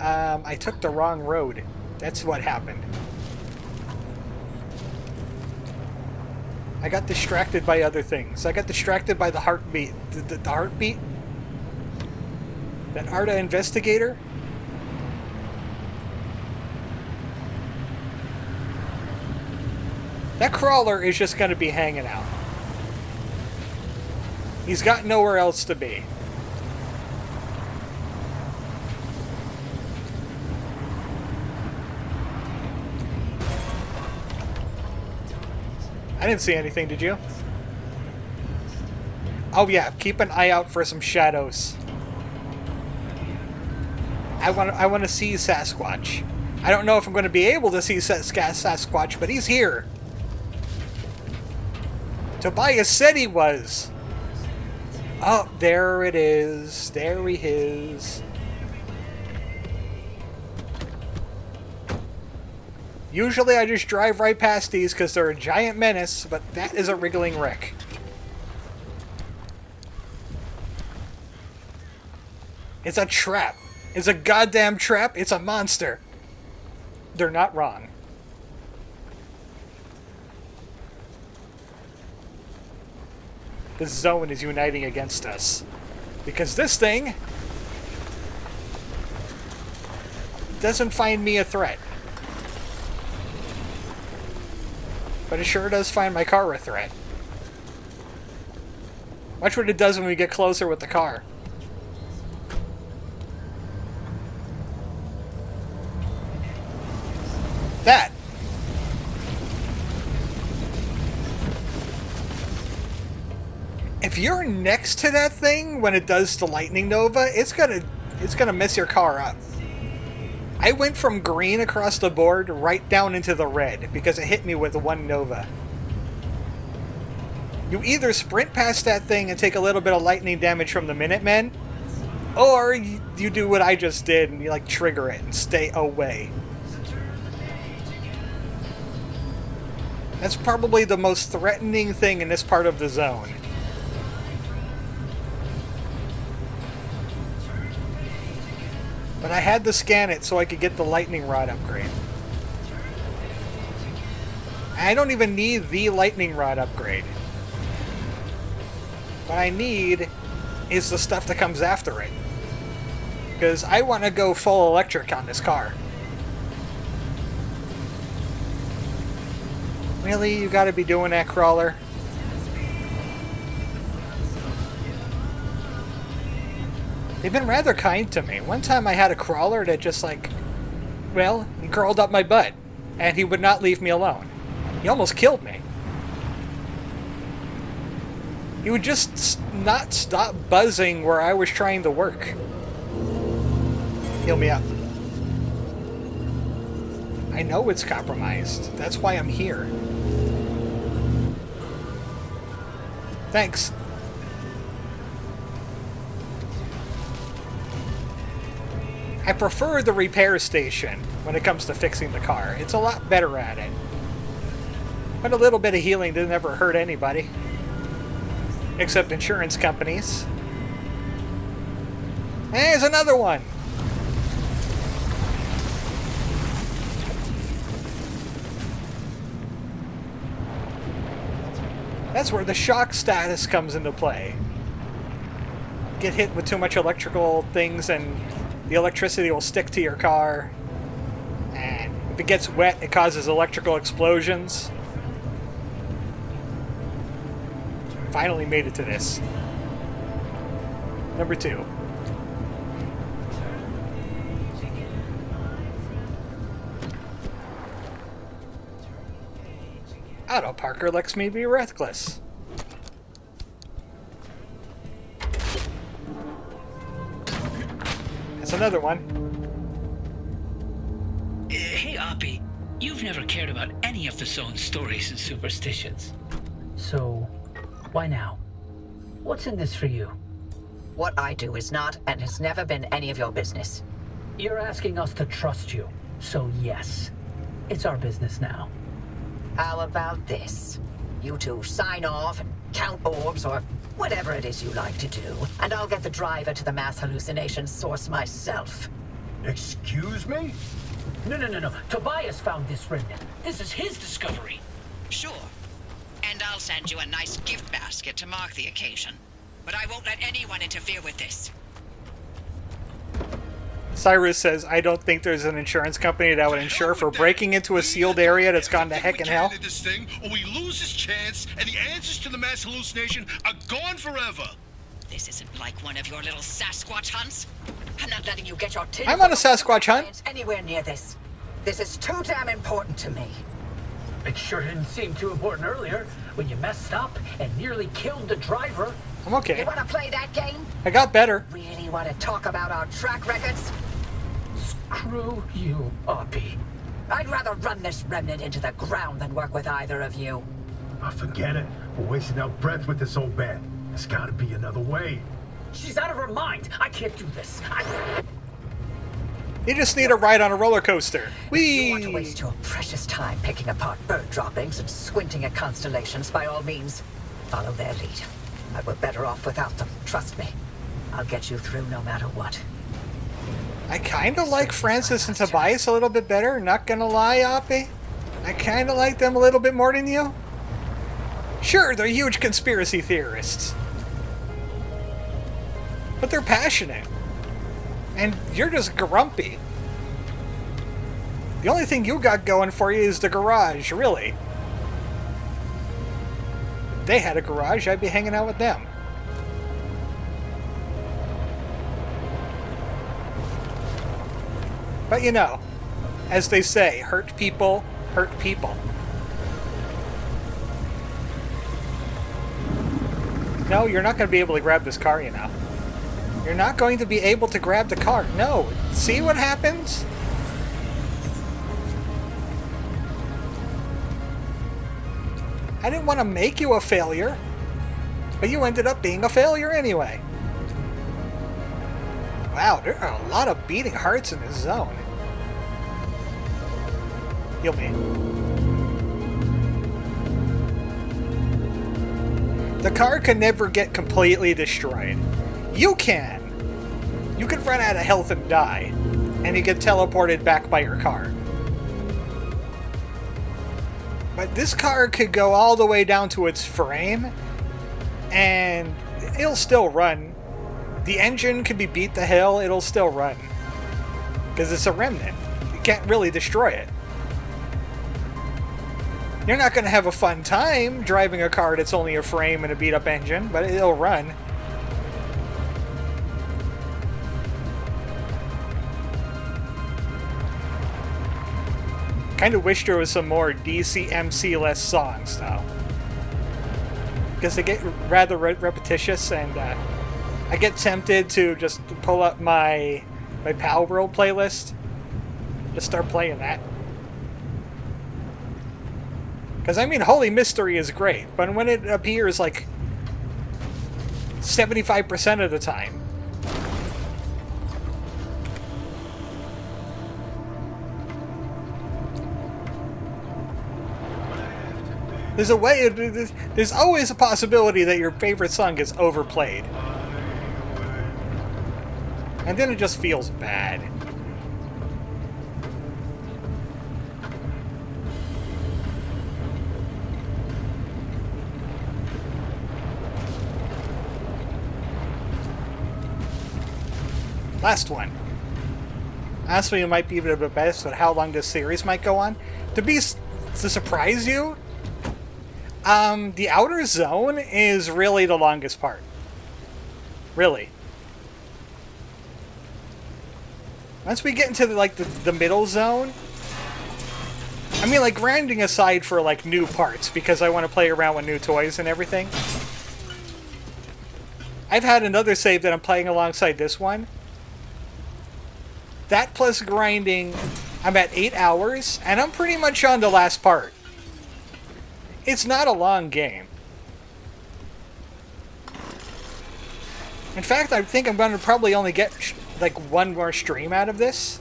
I took the wrong road. That's what happened. I got distracted by other things. I got distracted by the heartbeat. The heartbeat? That Arda investigator? That crawler is just going to be hanging out. He's got nowhere else to be. I didn't see anything, did you? Oh yeah, keep an eye out for some shadows. I want to see Sasquatch. I don't know if I'm going to be able to see Sasquatch, but he's here. Tobias said he was. Oh, there it is. There he is. Usually I just drive right past these because they're a giant menace, but that is a wriggling wreck. It's a trap. It's a goddamn trap. It's a monster. They're not wrong. The zone is uniting against us. Because this thing doesn't find me a threat. But it sure does find my car a threat. Watch what it does when we get closer with the car. That! If you're next to that thing when it does the lightning nova, it's gonna mess your car up. I went from green across the board right down into the red because it hit me with one nova. You either sprint past that thing and take a little bit of lightning damage from the Minutemen, or you do what I just did and you like trigger it and stay away. That's probably the most threatening thing in this part of the zone. But I had to scan it so I could get the lightning rod upgrade. I don't even need the lightning rod upgrade. What I need is the stuff that comes after it. Because I want to go full electric on this car. Really? You gotta be doing that, crawler? They've been rather kind to me. One time I had a crawler that just like, well, he crawled up my butt. And he would not leave me alone. He almost killed me. He would just not stop buzzing where I was trying to work. Heal me up. I know it's compromised. That's why I'm here. Thanks. I prefer the repair station when it comes to fixing the car. It's a lot better at it. But a little bit of healing didn't ever hurt anybody. Except insurance companies. And there's another one! That's where the shock status comes into play. Get hit with too much electrical things and the electricity will stick to your car. And If it gets wet, it causes electrical explosions. Finally made it to this. Number 2. Auto Parker lets me be reckless. That's another one. Hey, Oppy, you've never cared about any of the Zone's stories and superstitions. So, why now? What's in this for you? What I do is not and has never been any of your business. You're asking us to trust you, so yes, it's our business now. How about this? You two sign off and count orbs or whatever it is you like to do, and I'll get the driver to the mass hallucination source myself. Excuse me? No. Tobias found this remnant. This is his discovery. Sure. And I'll send you a nice gift basket to mark the occasion. But I won't let anyone interfere with this. Cyrus says, I don't think there's an insurance company that would insure for breaking into a sealed area that's gone to heck in hell. This thing, or we lose this chance, and the answers to the mass hallucination are gone forever. This isn't like one of your little Sasquatch hunts. I'm not letting you get your tin I'm on a Sasquatch hunt. anywhere near this. This is too damn important to me. It sure didn't seem too important earlier when you messed up and nearly killed the driver. I'm okay. You want to play that game? I got better. Really want to talk about our track records? Screw you, Oppy. I'd rather run this remnant into the ground than work with either of you. Oh, forget it. We're wasting our breath with this old bat. There's gotta be another way. She's out of her mind. I can't do this. You just need a ride on a roller coaster. You want to Whee! waste your precious time picking apart bird droppings and squinting at constellations, by all means, follow their lead. I were better off without them, trust me. I'll get you through no matter what. I kinda like Francis and Tobias a little bit better, not gonna lie, Oppy. I kinda like them a little bit more than you. Sure, they're huge conspiracy theorists. But they're passionate. And you're just grumpy. The only thing you got going for you is the garage, really. If they had a garage, I'd be hanging out with them. But you know, as they say, hurt people hurt people. No, you're not going to be able to grab this car, you know. You're not going to be able to grab the car. No. See what happens? I didn't want to make you a failure, but you ended up being a failure anyway. Wow, there are a lot of beating hearts in this zone. Heal me. The car can never get completely destroyed. You can! You can run out of health and die, and you get teleported back by your car. But this car could go all the way down to its frame, and it'll still run. The engine can be beat to hell, it'll still run. Because it's a remnant. You can't really destroy it. You're not going to have a fun time driving a car that's only a frame and a beat-up engine, but it'll run. Kind of wish there was some more DCMC-less songs, though. Because they get rather repetitious, and I get tempted to just pull up my Pal World playlist. Just start playing that. Because, I mean, Holy Mystery is great, but when it appears, like, 75% of the time. There's a way, there's always a possibility that your favorite song gets overplayed. And then it just feels bad. Last one. Honestly, it might be a bit of a best at how long this series might go on. To surprise you, the outer zone is really the longest part. Really. Once we get into the middle zone, I mean, like, grinding aside for like new parts because I want to play around with new toys and everything. I've had another save that I'm playing alongside this one. That plus grinding, I'm at 8 hours, and I'm pretty much on the last part. It's not a long game. In fact, I think I'm going to probably only get like one more stream out of this.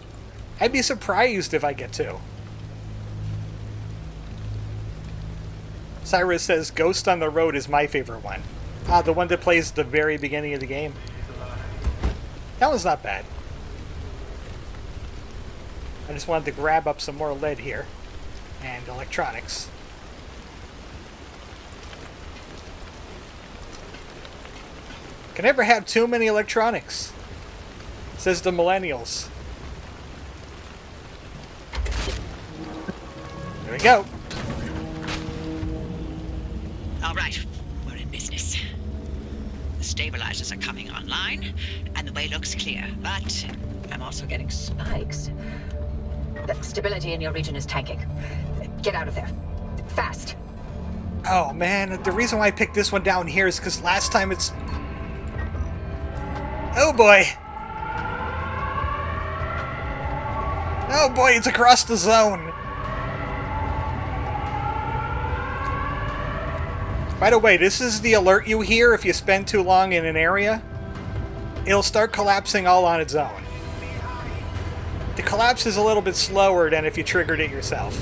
I'd be surprised if I get 2. Cyrus says Ghost on the Road is my favorite one. The one that plays at the very beginning of the game. That one's not bad. I just wanted to grab up some more lead here. And electronics. Can never have too many electronics, says the millennials. There we go. All right, we're in business. The stabilizers are coming online, and the way looks clear, but I'm also getting Spikes. The stability in your region is tanking. Get out of there. Fast. Oh man, the reason why I picked this one down here is because last time it's... Oh boy! Oh boy, it's across the zone! By the way, this is the alert you hear if you spend too long in an area. It'll start collapsing all on its own. The collapse is a little bit slower than if you triggered it yourself.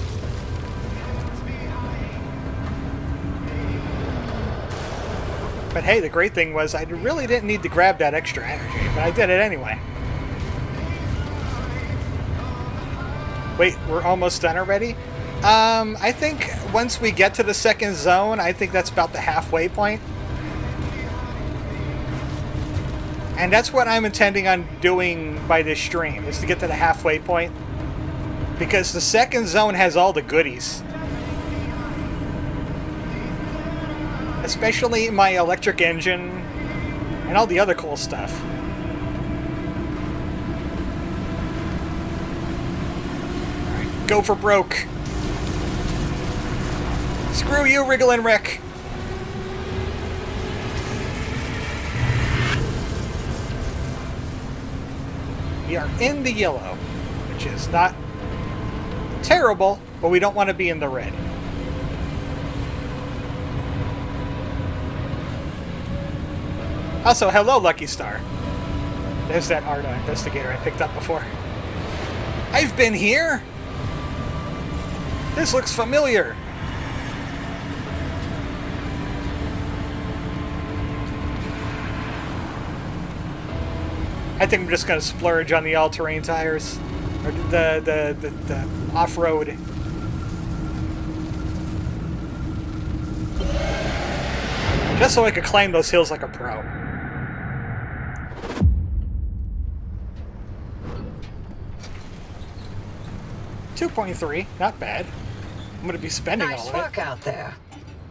But hey, the great thing was I really didn't need to grab that extra energy, but I did it anyway. Wait, we're almost done already? I think once we get to the second zone, I think that's about the halfway point. And that's what I'm intending on doing by this stream, is to get to the halfway point. Because the second zone has all the goodies. Especially my electric engine and all the other cool stuff. Alright, go for broke. Screw you, Wriggle and Wreck. We are in the yellow, which is not terrible, but we don't want to be in the red. Also, hello, Lucky Star. There's that Arda investigator I picked up before. I've been here! This looks familiar! I think I'm just going to splurge on the all-terrain tires. Or the off-road. Just so I could climb those hills like a pro. $2.3, not bad. I'm going to be spending all Nice of it. work out there.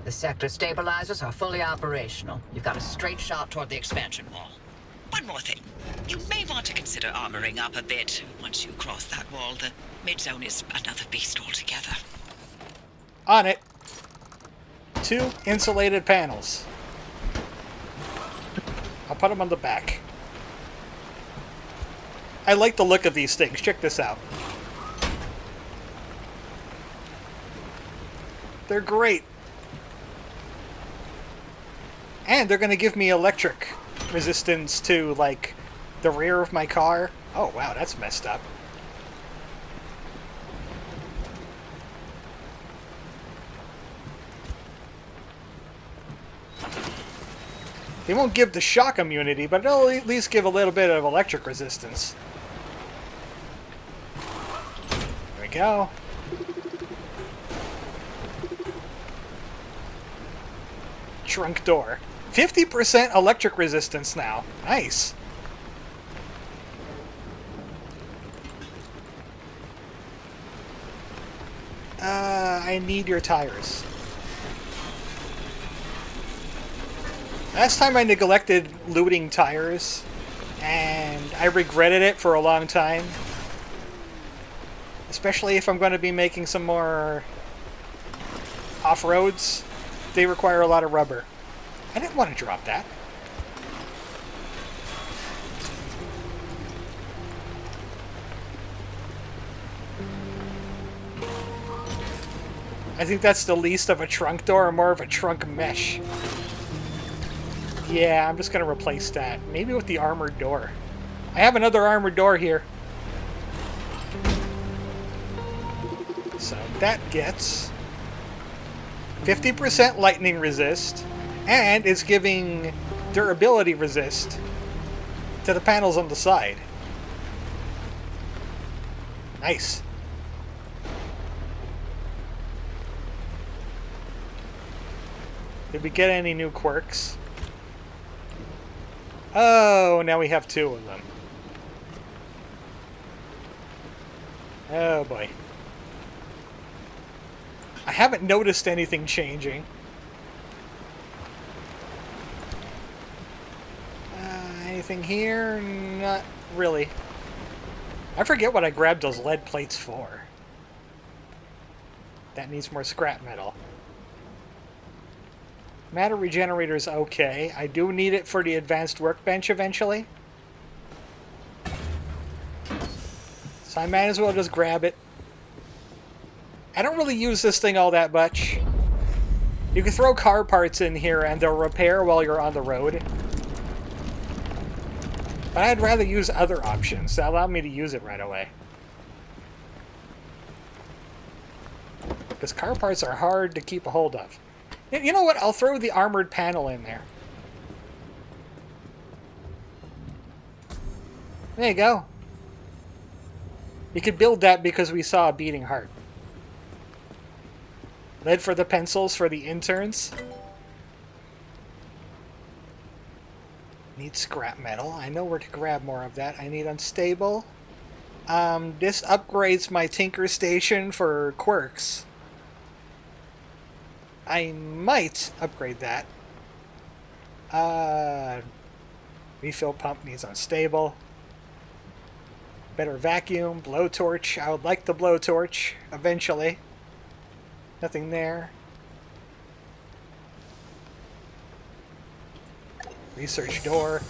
The sector stabilizers are fully operational. You've got a straight shot toward the expansion wall. One more thing. You may want to consider armoring up a bit. Once you cross that wall, the mid-zone is another beast altogether. On it. 2 insulated panels. I'll put them on the back. I like the look of these things. Check this out. They're great. And they're going to give me electric resistance to, like, the rear of my car. Oh, wow, that's messed up. They won't give the shock immunity, but it'll at least give a little bit of electric resistance. There we go. Trunk door. 50% electric resistance now. Nice. I need your tires. Last time I neglected looting tires, and I regretted it for a long time. Especially if I'm going to be making some more off-roads. They require a lot of rubber. I didn't want to drop that. I think that's the least of a trunk door, more of a trunk mesh. Yeah, I'm just going to replace that. Maybe with the armored door. I have another armored door here. So that gets 50% lightning resist, and it's giving durability resist to the panels on the side. Nice. Did we get any new quirks? Oh, now we have 2 of them. Oh boy. I haven't noticed anything changing. Anything here? Not really. I forget what I grabbed those lead plates for. That needs more scrap metal. Matter regenerator is okay. I do need it for the advanced workbench eventually. So I might as well just grab it. I don't really use this thing all that much. You can throw car parts in here and they'll repair while you're on the road. But I'd rather use other options that allow me to use it right away. Because car parts are hard to keep a hold of. You know what? I'll throw the armored panel in there. There you go. You could build that because we saw a beating heart. Lead for the pencils for the interns. Need scrap metal. I know where to grab more of that. I need unstable. This upgrades my tinker station for quirks. I might upgrade that. Refill pump needs unstable. Better vacuum. Blowtorch. I would like the blowtorch eventually. Nothing there. Research door.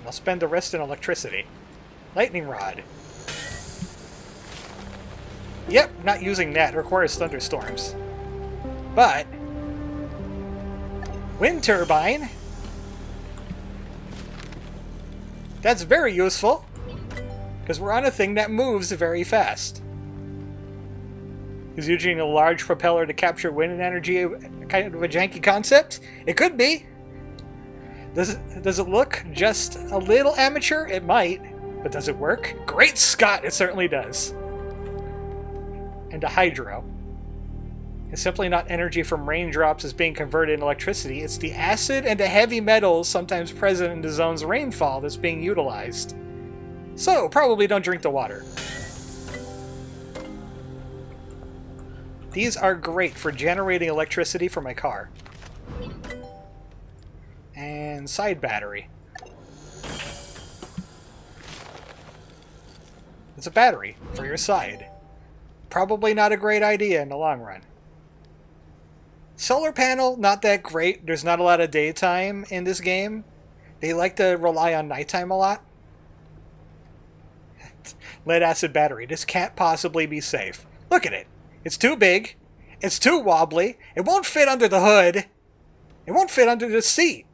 I'll spend the rest in electricity. Lightning rod. Yep, not using that. It requires thunderstorms. But wind turbine. That's very useful. Because we're on a thing that moves very fast. Is using a large propeller to capture wind energy kind of a janky concept? It could be. Does it look just a little amateur? It might. But does it work? Great Scott, it certainly does. And a hydro. It's simply not energy from raindrops as being converted into electricity. It's the acid and the heavy metals sometimes present in the zone's rainfall that's being utilized. So, probably don't drink the water. These are great for generating electricity for my car. And side battery. It's a battery for your side. Probably not a great idea in the long run. Solar panel, not that great. There's not a lot of daytime in this game. They like to rely on nighttime a lot. Lead acid battery. This can't possibly be safe. Look at it. It's too big. It's too wobbly. It won't fit under the hood. It won't fit under the seat.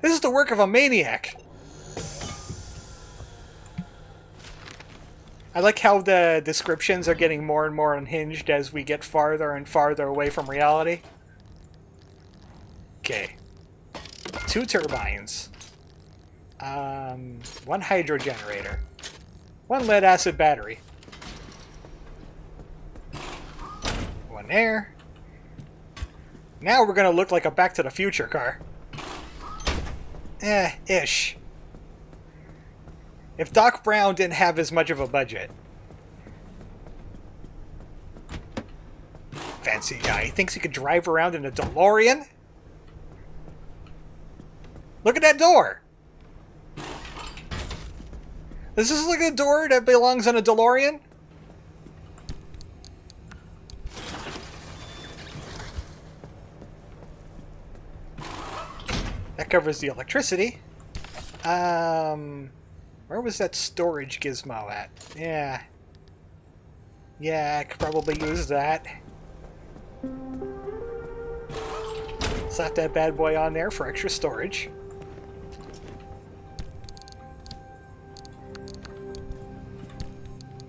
This is the work of a maniac. I like how the descriptions are getting more and more unhinged as we get farther and farther away from reality. Okay. 2 turbines. 1 hydro generator. 1 lead acid battery. 1 there. Now we're gonna look like a Back to the Future car. Ish. If Doc Brown didn't have as much of a budget, Fancy guy. He thinks he could drive around in a DeLorean? Look at that door! Does this look like a door that belongs on a DeLorean? That covers the electricity. Where was that storage gizmo at? Yeah. Yeah, I could probably use that. Slap that bad boy on there for extra storage.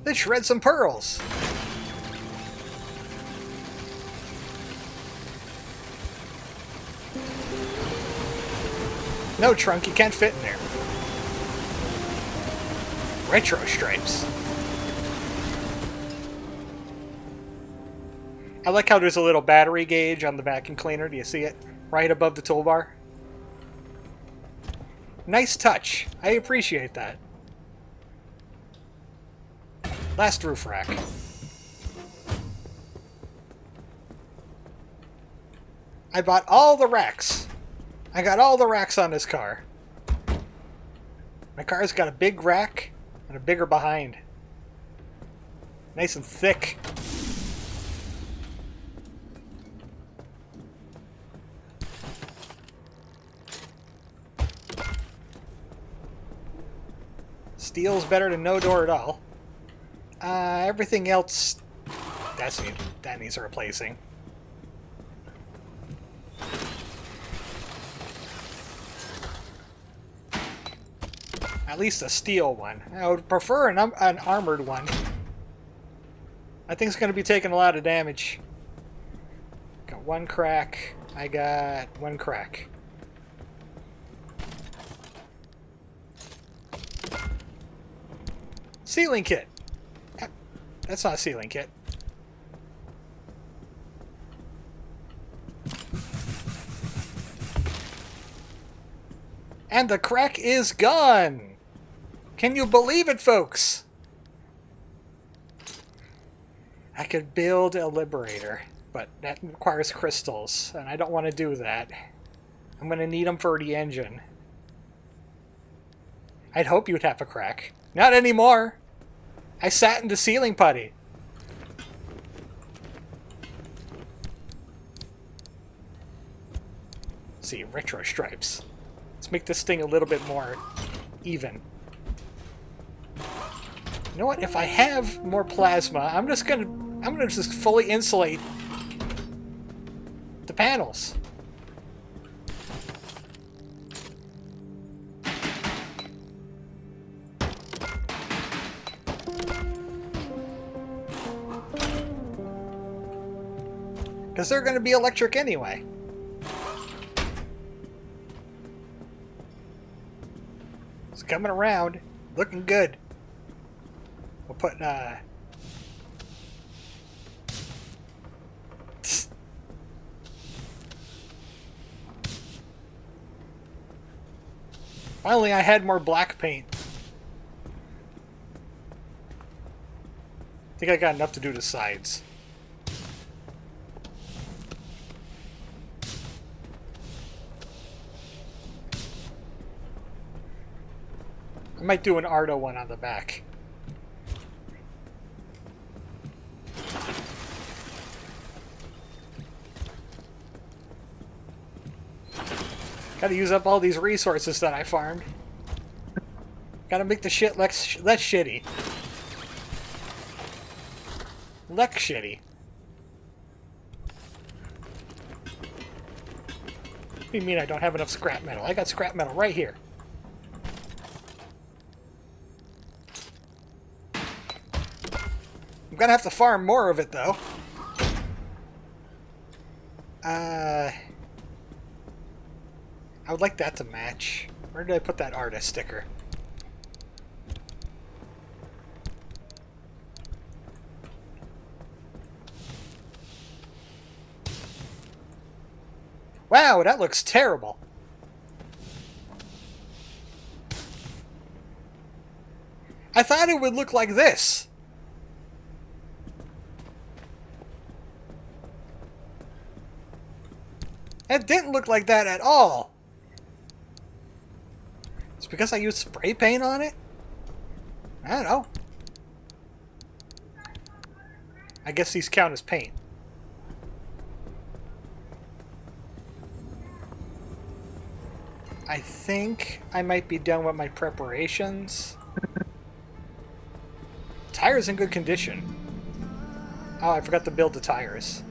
Let's shred some pearls. No, trunk, you can't fit in there. Retro stripes. I like how there's a little battery gauge on the vacuum cleaner. Do you see it? Right above the toolbar. Nice touch. I appreciate that. Last roof rack. I bought all the racks. I got all the racks on this car. My car's got a big rack and a bigger behind. Nice and thick. Steel's better than no door at all. Everything else that needs replacing. At least a steel one. I would prefer an armored one. I think it's going to be taking a lot of damage. Got one crack. I got one crack. Sealing kit. That's not a sealing kit. And the crack is gone! Can you believe it, folks? I could build a Liberator, but that requires crystals, and I don't want to do that. I'm going to need them for the engine. I'd hope you'd have a crack. Not anymore! I sat in the ceiling putty. See, retro stripes. Let's make this thing a little bit more even. You know what? If I have more plasma, I'm gonna just fully insulate the panels. Because they're going to be electric anyway. It's coming around. Looking good. We'll put, Finally, I had more black paint. I think I got enough to do the sides. I might do an Ardo one on the back. Gotta use up all these resources that I farmed. Gotta make the shit less shitty. Less shitty. What do you mean I don't have enough scrap metal? I got scrap metal right here. I'm gonna have to farm more of it, though. I would like that to match. Where did I put that artist sticker? Wow, that looks terrible. I thought it would look like this. That didn't look like that at all. It's because I used spray paint on it? I don't know. I guess these count as paint. I think I might be done with my preparations. Tires in good condition. Oh, I forgot to build the tires.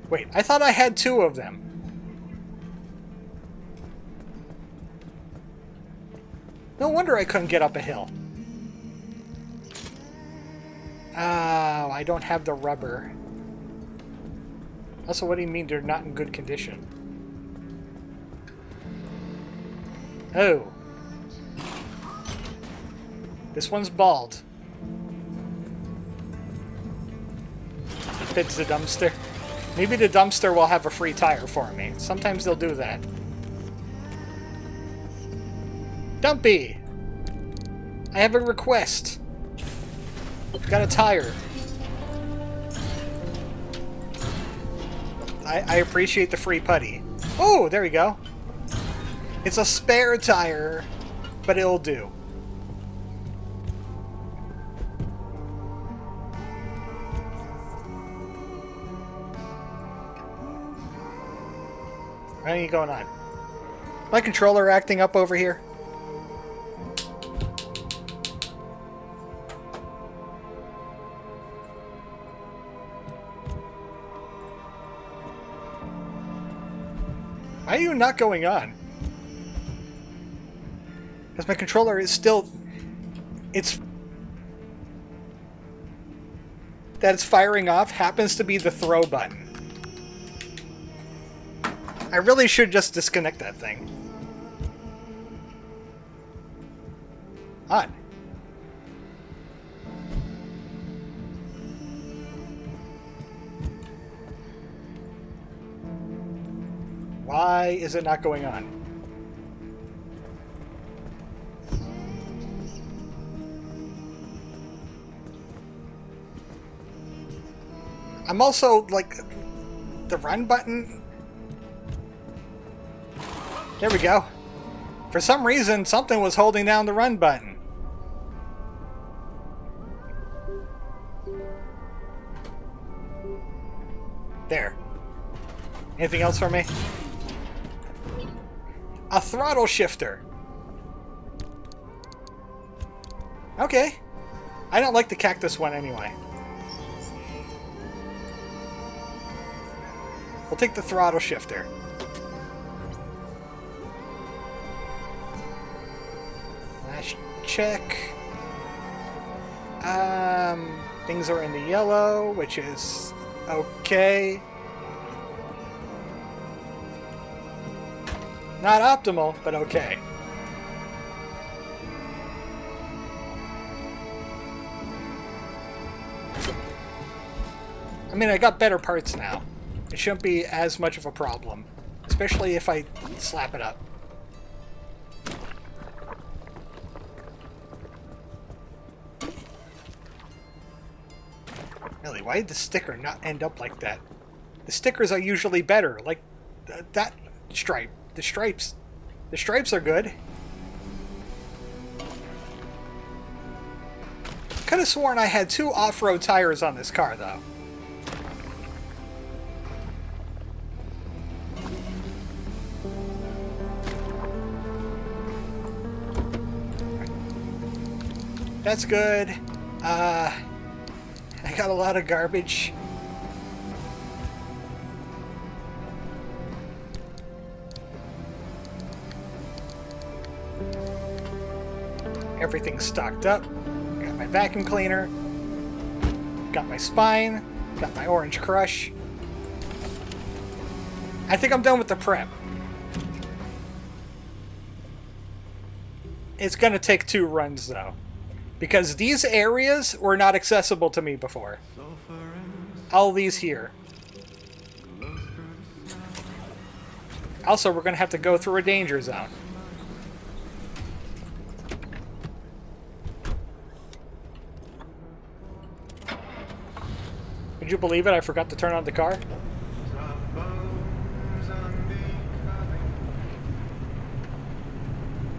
Wait, I thought I had 2 of them. No wonder I couldn't get up a hill. Oh, I don't have the rubber. Also, what do you mean they're not in good condition? Oh. This one's bald. Fits the dumpster. Maybe the dumpster will have a free tire for me. Sometimes they'll do that. Dumpy! I have a request. Got a tire. I appreciate the free putty. Oh, there we go. It's a spare tire, but it'll do. What are you going on? My controller acting up over here? Why are you not going on? Because my controller is still... That it's firing off happens to be the throw button. I really should just disconnect that thing. On. Why is it not going on? I'm also, like, the run button... There we go. For some reason, something was holding down the run button. There. Anything else for me? A throttle shifter. Okay. I don't like the cactus one anyway. We'll take the throttle shifter. Last check. Things are in the yellow, which is okay. Not optimal, but okay. I mean, I got better parts now. It shouldn't be as much of a problem. Especially if I slap it up. Really, why did the sticker not end up like that? The stickers are usually better, like that stripe. The stripes are good. Could have sworn I had 2 off-road tires on this car, though. That's good. I got a lot of garbage. Everything's stocked up. Got my vacuum cleaner. Got my spine. Got my orange crush. I think I'm done with the prep. It's gonna take 2 runs though. Because these areas were not accessible to me before. All these here. Also, we're gonna have to go through a danger zone. Would you believe it? I forgot to turn on the car.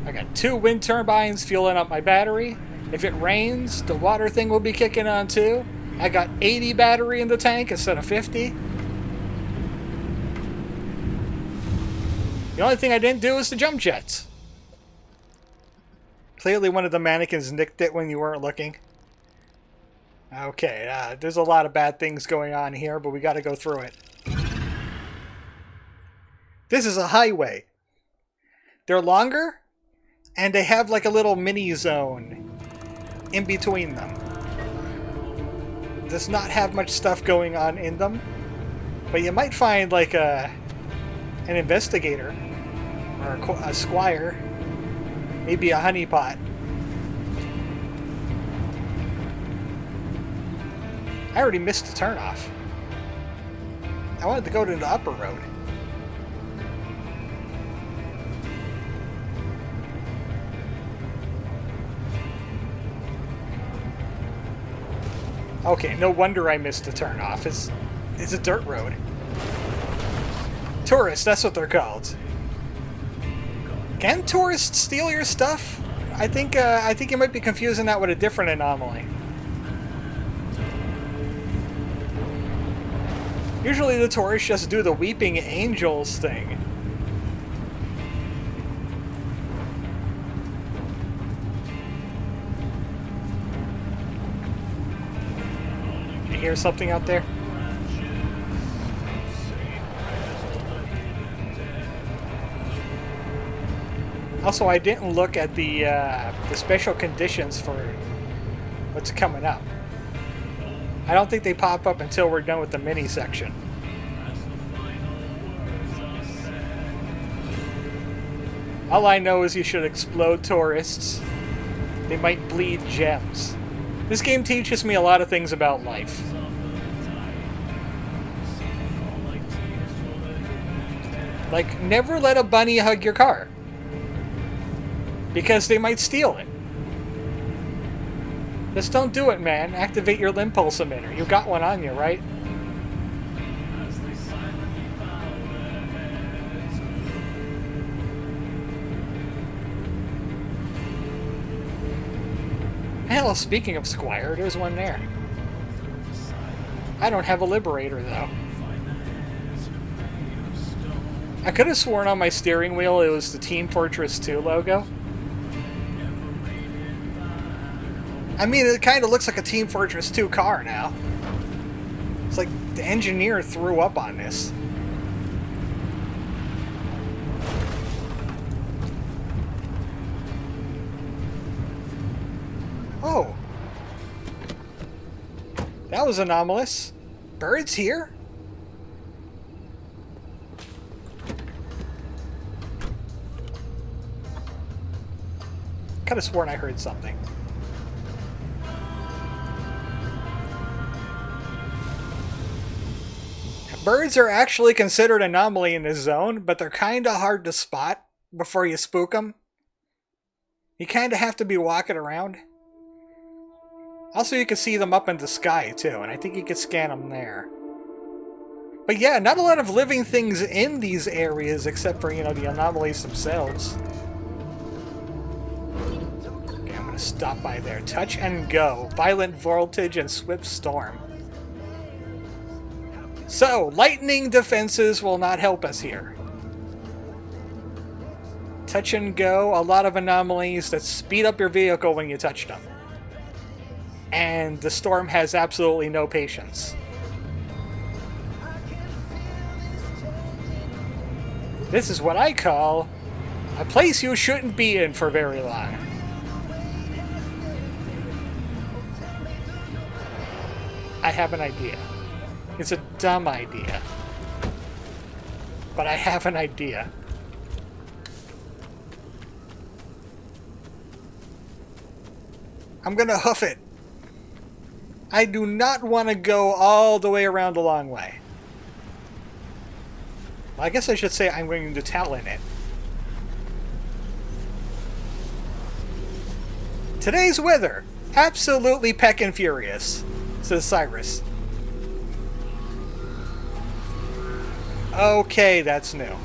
I got 2 wind turbines fueling up my battery. If it rains, the water thing will be kicking on too. I got 80 battery in the tank instead of 50. The only thing I didn't do was the jump jets. Clearly one of the mannequins nicked it when you weren't looking. Okay, there's a lot of bad things going on here, but we gotta go through it. This is a highway. They're longer, and they have like a little mini zone in between them. Does not have much stuff going on in them, but you might find like an investigator or a squire, maybe a honeypot. I already missed the turnoff. I wanted to go to the upper road. Okay, no wonder I missed the turnoff. It's a dirt road. Tourists, that's what they're called. Can tourists steal your stuff? I think you might be confusing that with a different anomaly. Usually the tourists just do the weeping angels thing. You hear something out there? Also, I didn't look at the special conditions for what's coming up. I don't think they pop up until we're done with the mini section. All I know is you should explode tourists. They might bleed gems. This game teaches me a lot of things about life. Like, never let a bunny hug your car. Because they might steal it. Just don't do it, man. Activate your limb pulse emitter. You got one on you, right? Hell, speaking of Squire, there's one there. I don't have a Liberator, though. I could have sworn on my steering wheel it was the Team Fortress 2 logo. I mean, it kind of looks like a Team Fortress 2 car now. It's like the engineer threw up on this. Oh. That was anomalous. Birds here? Could have sworn I heard something. Birds are actually considered an anomaly in this zone, but they're kind of hard to spot before you spook them. You kind of have to be walking around. Also, you can see them up in the sky, too, and I think you can scan them there. But yeah, not a lot of living things in these areas, except for, you know, the anomalies themselves. Okay, I'm gonna stop by there. Touch and go. Violent voltage and swift storm. So, lightning defenses will not help us here. Touch and go, a lot of anomalies that speed up your vehicle when you touch them. And the storm has absolutely no patience. This is what I call a place you shouldn't be in for very long. I have an idea. It's a dumb idea. But I have an idea. I'm gonna hoof it. I do not want to go all the way around the long way. Well, I guess I should say I'm going to talon it. Today's weather, absolutely peckin' furious, says Cyrus. Okay, that's new.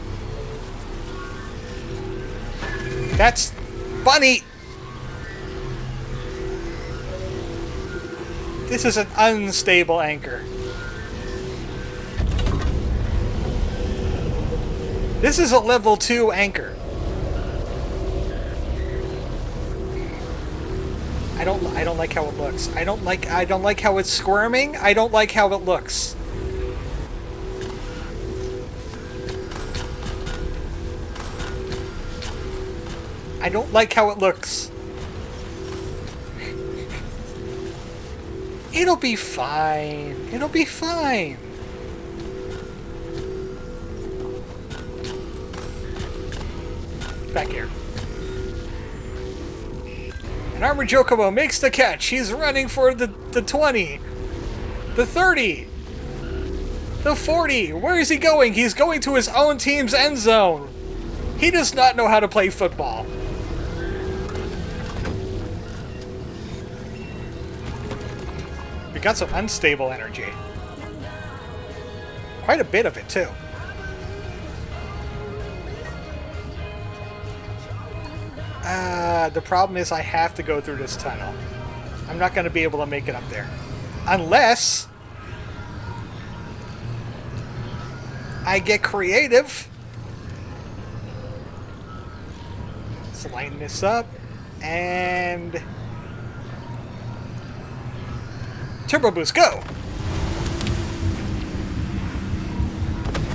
Bunny! This is an unstable anchor. This is a level 2 anchor. I don't like how it looks. I don't like how it's squirming. I don't like how it looks. I don't like how it looks. It'll be fine. It'll be fine. Back here. And ArmoredChocobo makes the catch. He's running for the 20. The 30. The 40. Where is he going? He's going to his own team's end zone. He does not know how to play football. We got some unstable energy. Quite a bit of it, too. The problem is I have to go through this tunnel. I'm not going to be able to make it up there. Unless I get creative. Let's line this up. And Turbo Boost, go!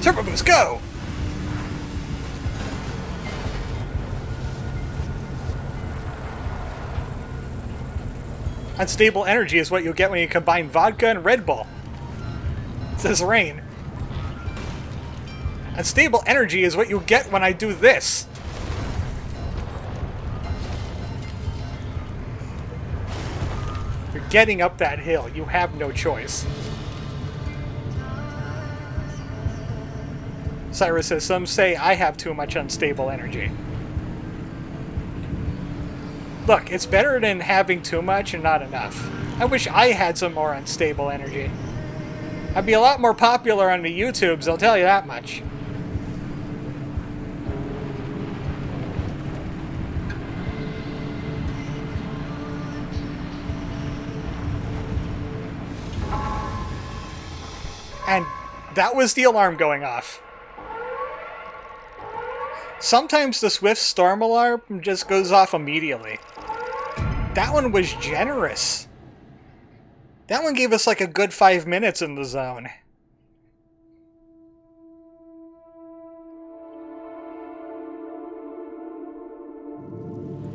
Turbo Boost, go! Unstable energy is what you'll get when you combine vodka and Red Bull. Says Rain. Unstable energy is what you'll get when I do this. You're getting up that hill. You have no choice. Cyrus says, some say I have too much unstable energy. Look, it's better than having too much and not enough. I wish I had some more unstable energy. I'd be a lot more popular on the YouTubes, I'll tell you that much. And that was the alarm going off. Sometimes the Swift Storm alarm just goes off immediately. That one was generous. That one gave us like a good 5 minutes in the zone.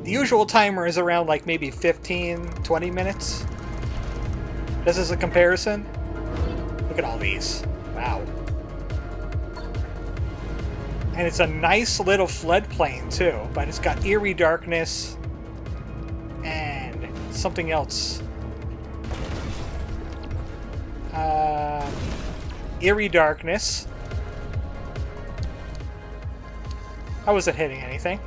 The usual timer is around like maybe 15, 20 minutes. This is a comparison. Look at all these. Wow. And it's a nice little floodplain too, but it's got eerie darkness and something else. Eerie darkness. I wasn't hitting anything.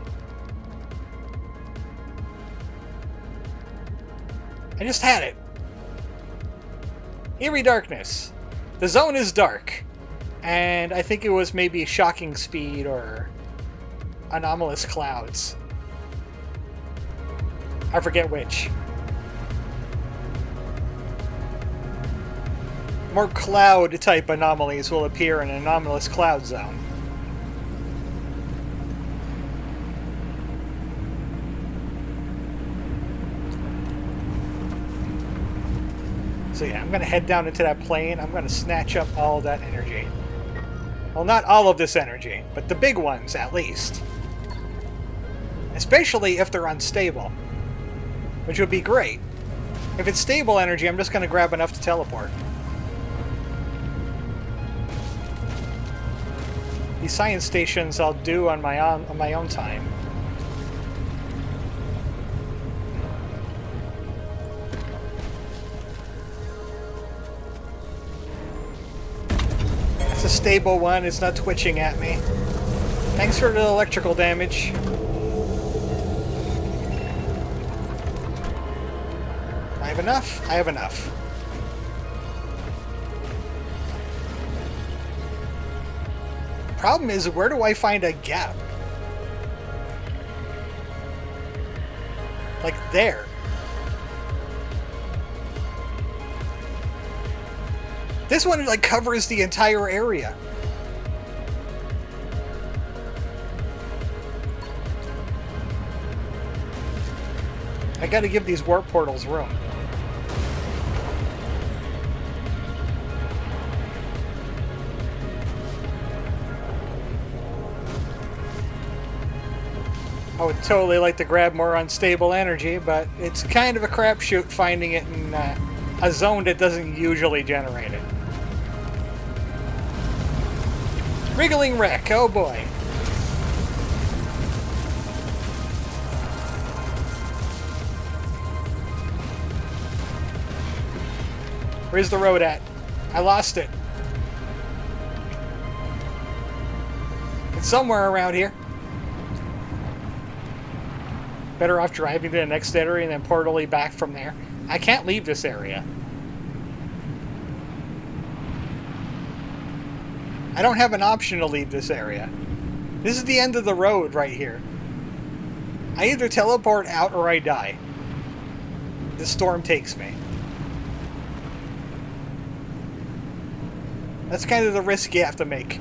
I just had it. Eerie darkness. The zone is dark. And I think it was maybe shocking speed or anomalous clouds. I forget which. More cloud type anomalies will appear in an anomalous cloud zone. So yeah, I'm going to head down into that plane. I'm going to snatch up all that energy. Well, not all of this energy, but the big ones, at least. Especially if they're unstable. Which would be great. If it's stable energy, I'm just going to grab enough to teleport. These science stations I'll do on my own time. That's a stable one. It's not twitching at me. Thanks for the electrical damage. I have enough? I have enough. Problem is, where do I find a gap? Like there. This one like covers the entire area. I gotta give these warp portals room. I would totally like to grab more unstable energy, but it's kind of a crapshoot finding it in a zone that doesn't usually generate it. Wriggling wreck, oh boy. Where's the road at? I lost it. It's somewhere around here. Better off driving to the next area and then portally back from there. I can't leave this area. I don't have an option to leave this area. This is the end of the road right here. I either teleport out or I die. The storm takes me. That's kind of the risk you have to make.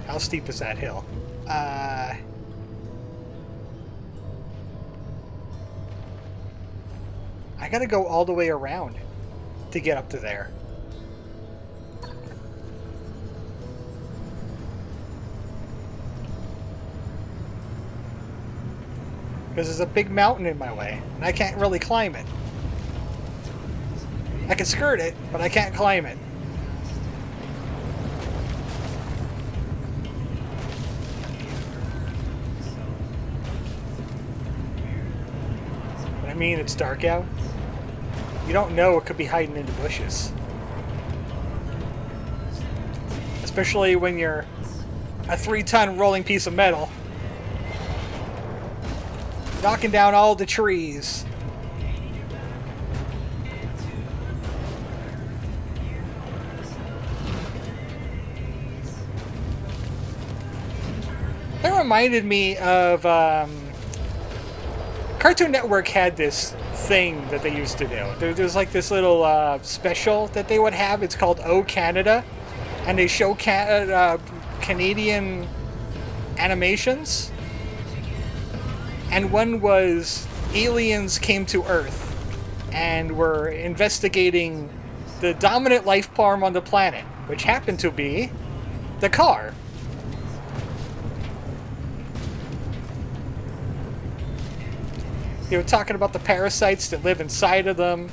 How steep is that hill? I gotta go all the way around to get up to there. Because there's a big mountain in my way, and I can't really climb it. I can skirt it, but I can't climb it. What I mean, it's dark out. You don't know what could be hiding in the bushes. Especially when you're a 3-ton rolling piece of metal. Knocking down all the trees. That reminded me of Cartoon Network had this thing that they used to do. There's like this little special that they would have. It's called Oh Canada, and they show Canadian animations. And one was aliens came to Earth and were investigating the dominant life form on the planet, which happened to be the car. They were talking about the parasites that live inside of them,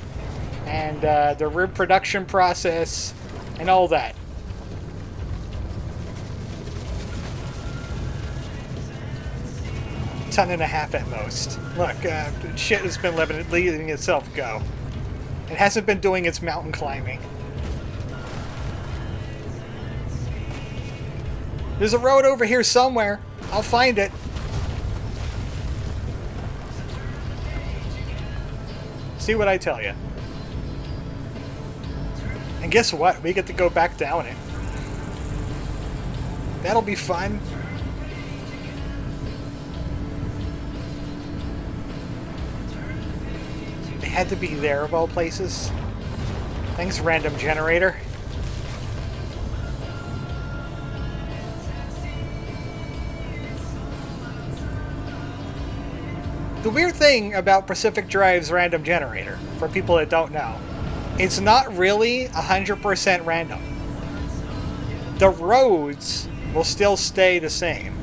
and the reproduction process, and all that. Ton and a half at most. Look, shit has been letting itself go. It hasn't been doing its mountain climbing. There's a road over here somewhere. I'll find it. See what I tell you. And guess what? We get to go back down it. That'll be fun. They had to be there of all places. Thanks, random generator. The weird thing about Pacific Drive's random generator, for people that don't know, it's not really 100% random. The roads will still stay the same.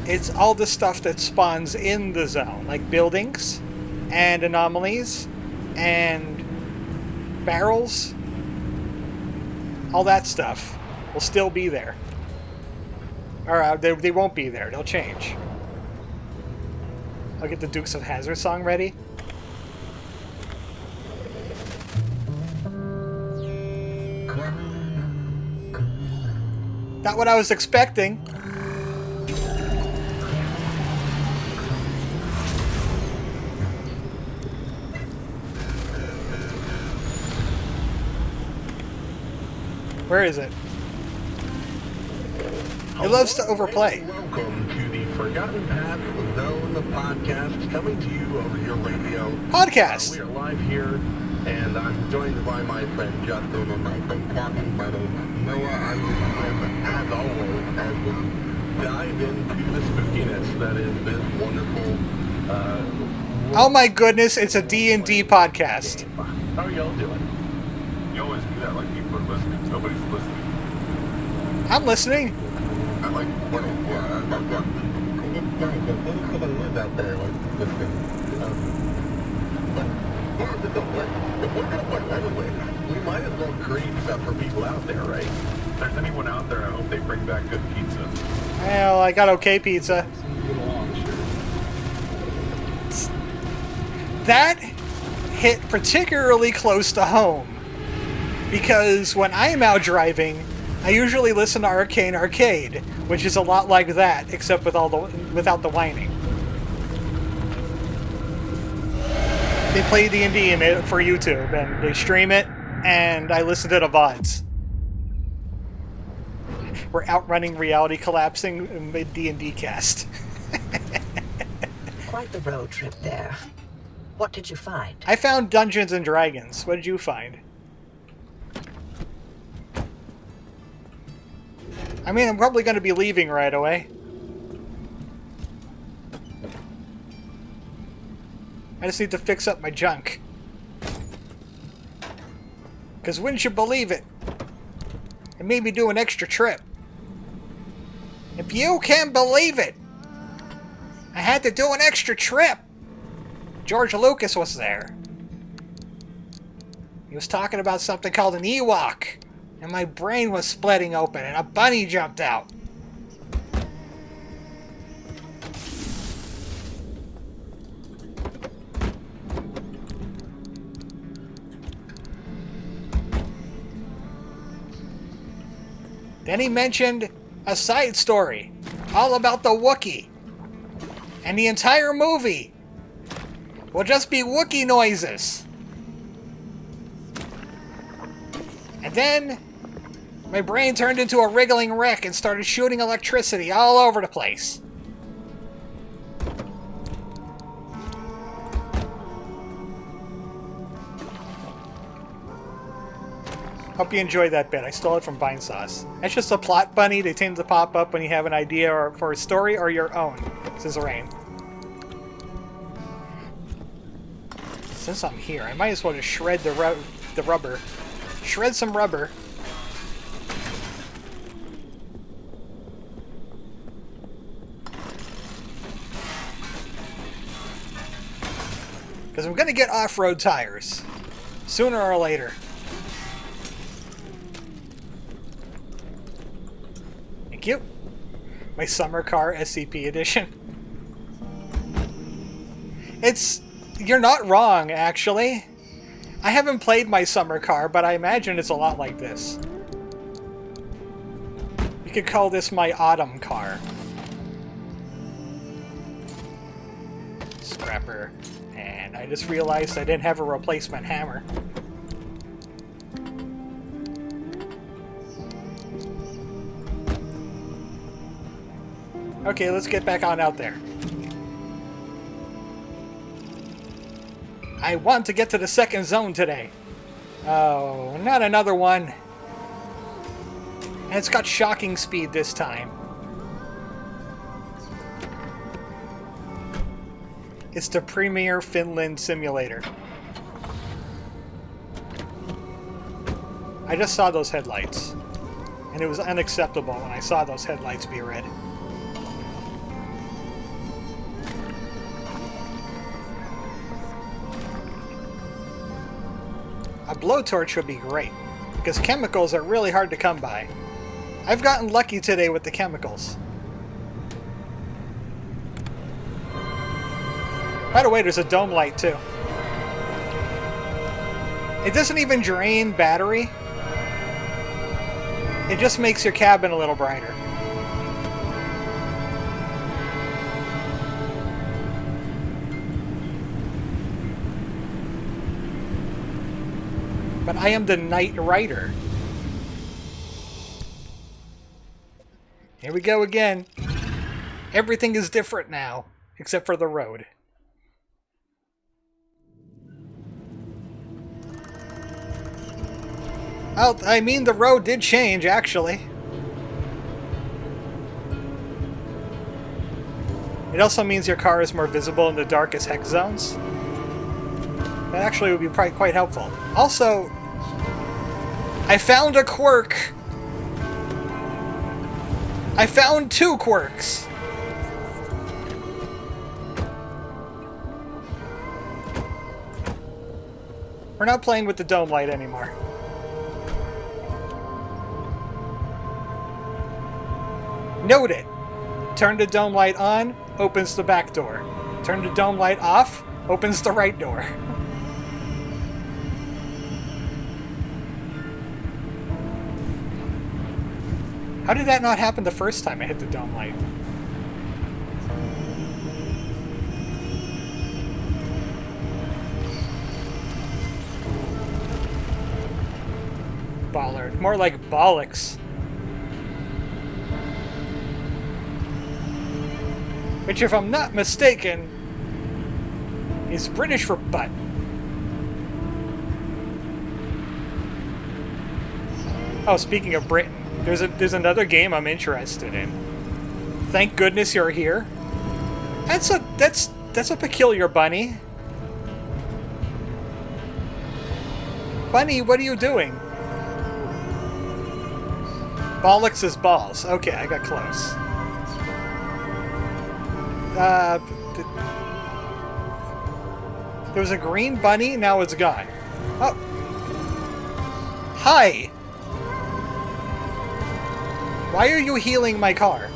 It's all the stuff that spawns in the zone, like buildings and anomalies and barrels. All that stuff will still be there. Or they won't be there. They'll change. I'll get the Dukes of Hazzard song ready. Not what I was expecting. Where is it? It loves to overplay. Welcome to the Forgotten Path Zone podcast, coming to you over your radio. Podcast. We are live here, and I'm joined by my friend Justin and my friend Captain. My name is Noah. I'm your friend, as always, as we dive into the spookiness that is this wonderful. Oh my goodness! It's a D&D podcast. How are y'all doing? You always do that, like people are listening. Nobody's listening. I'm listening. I like what somebody is out there like listening. We're gonna put anyway. We might as well create stuff for people out there, right? If there's anyone out there, I hope they bring back good pizza. Well, I got okay pizza. Get along, sure. That hit particularly close to home because when I'm out driving, I usually listen to Arcane Arcade, which is a lot like that, except with without the whining. They play D&D in it for YouTube, and they stream it, and I listen to the VODs. We're outrunning reality collapsing mid D&D cast. Quite the road trip there. What did you find? I found Dungeons and Dragons. What did you find? I mean, I'm probably going to be leaving right away. I just need to fix up my junk. Because wouldn't you believe it? It made me do an extra trip. If you can believe it, I had to do an extra trip. George Lucas was there. He was talking about something called an Ewok, and my brain was splitting open, and a bunny jumped out. Then he mentioned a side story all about the Wookiee, and the entire movie will just be Wookiee noises. And then my brain turned into a wriggling wreck and started shooting electricity all over the place. Hope you enjoyed that bit. I stole it from Vine Sauce. That's just a plot bunny. They tend to pop up when you have an idea for a story or your own. Says Rain. Since I'm here, I might as well just shred the rubber. Shred some rubber. Because I'm going to get off-road tires. Sooner or later. Thank you. My summer car SCP edition. You're not wrong, actually. I haven't played my summer car, but I imagine it's a lot like this. You could call this my autumn car. Scrapper. And I just realized I didn't have a replacement hammer. Okay, let's get back on out there. I want to get to the second zone today. Oh, not another one. And it's got shocking speed this time. It's the premier Finland simulator. I just saw those headlights. And it was unacceptable when I saw those headlights be red. A blowtorch would be great, because chemicals are really hard to come by. I've gotten lucky today with the chemicals. By the way, there's a dome light too. It doesn't even drain battery. It just makes your cabin a little brighter. But I am the Knight Rider. Here Here we go again. Everything is different now, except for the road. Oh, I mean, the road did change, actually. It also means your car is more visible in the darkest hex zones. That actually would be quite helpful. Also, I found a quirk. I found 2 quirks. We're not playing with the dome light anymore. Note it. Turn the dome light on, opens the back door. Turn the dome light off, opens the right door. How did that not happen the first time I hit the dome light? Bollard. More like bollocks. Which, if I'm not mistaken, is British for butt. Oh, speaking of Britain, there's another game I'm interested in. Thank goodness you're here. That's a peculiar bunny. Bunny, what are you doing? Bollocks is balls. Okay, I got close. There was a green bunny, now it's gone. Oh. Hi! Why are you healing my car?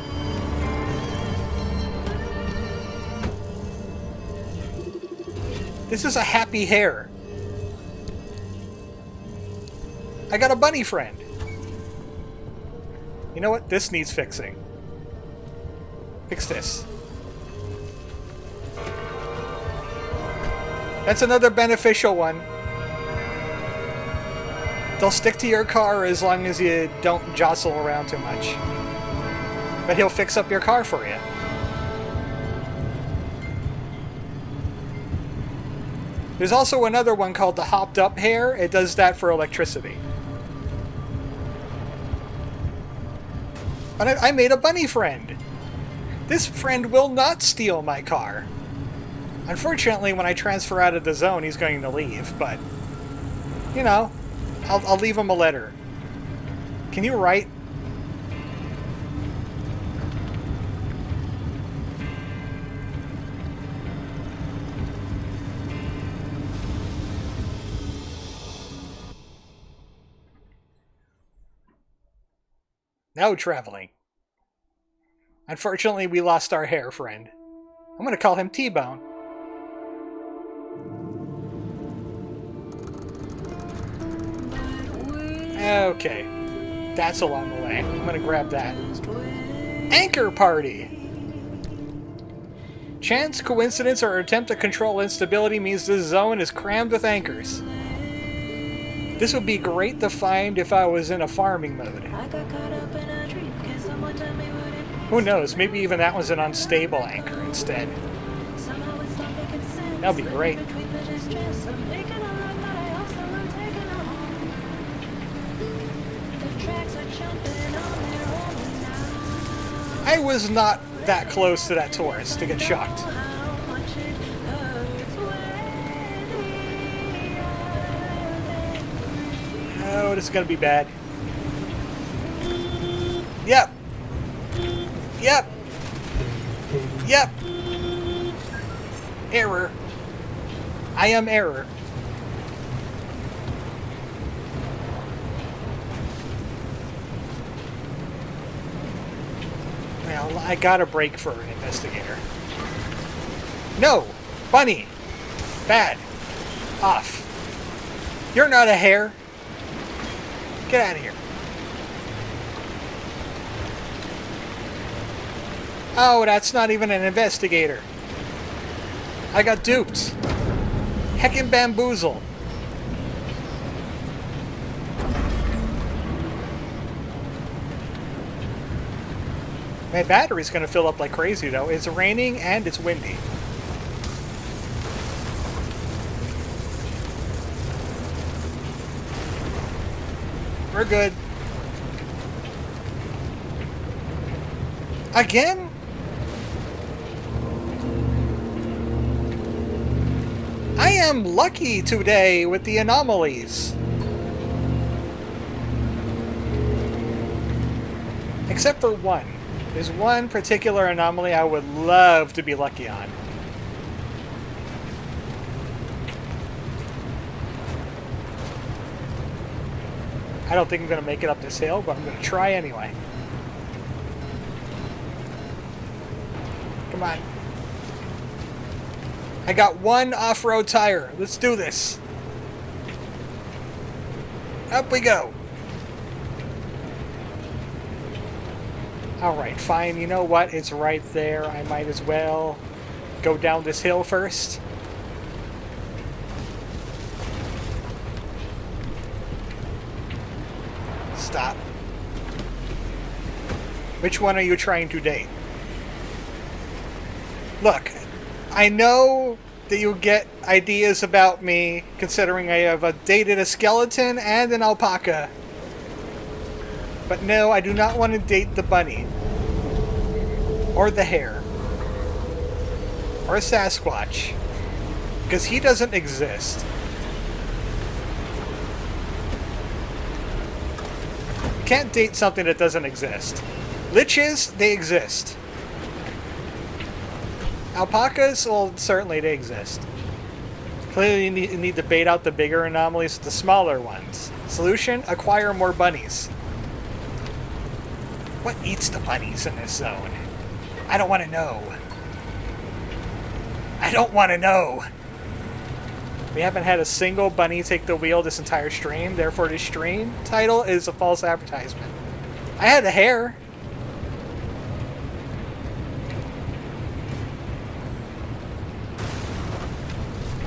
This is a happy hare. I got a bunny friend. You know what? This needs fixing. Fix this. That's another beneficial one. They'll stick to your car as long as you don't jostle around too much. But he'll fix up your car for you. There's also another one called the Hopped Up Hare. It does that for electricity. And I made a bunny friend. This friend will not steal my car. Unfortunately, when I transfer out of the zone, he's going to leave, but, you know, I'll leave him a letter. Can you write? Now traveling. Unfortunately, we lost our Hare friend. I'm going to call him T-Bone. Okay, that's along the way. I'm gonna grab that. Anchor party! Chance, coincidence, or attempt to control instability means this zone is crammed with anchors. This would be great to find if I was in a farming mode. Who knows, maybe even that was an unstable anchor instead. That'd be great. I was not that close to that tourist to get shocked. Oh, this is gonna be bad. Yep. Yep. Yep. Error. I am error. Well, I got a break for an investigator. No! Bunny! Bad. Off. You're not a hare. Get out of here. Oh, that's not even an investigator. I got duped. Heckin' bamboozled. My battery's gonna fill up like crazy though. It's raining and it's windy. We're good. Again? I am lucky today with the anomalies. Except for one. There's one particular anomaly I would love to be lucky on. I don't think I'm going to make it up this hill, but I'm going to try anyway. Come on. I got one off-road tire. Let's do this. Up we go. Alright, fine. You know what? It's right there. I might as well go down this hill first. Stop. Which one are you trying to date? Look, I know that you'll get ideas about me considering I have dated a skeleton and an alpaca. But no, I do not want to date the bunny. Or the hare. Or a Sasquatch. Because he doesn't exist. You can't date something that doesn't exist. Liches, they exist. Alpacas, well, certainly they exist. Clearly you need to bait out the bigger anomalies with the smaller ones. Solution? Acquire more bunnies. What eats the bunnies in this zone? I don't want to know. I don't want to know. We haven't had a single bunny take the wheel this entire stream, therefore the stream title is a false advertisement. I had a hare.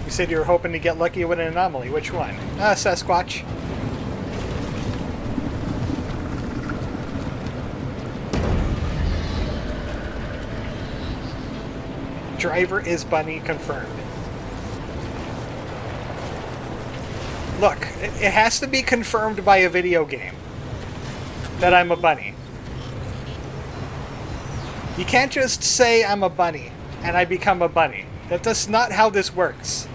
You said you were hoping to get lucky with an anomaly. Which one? Sasquatch. Driver is bunny confirmed. Look, it has to be confirmed by a video game that I'm a bunny. You can't just say I'm a bunny and I become a bunny. That's not how this works.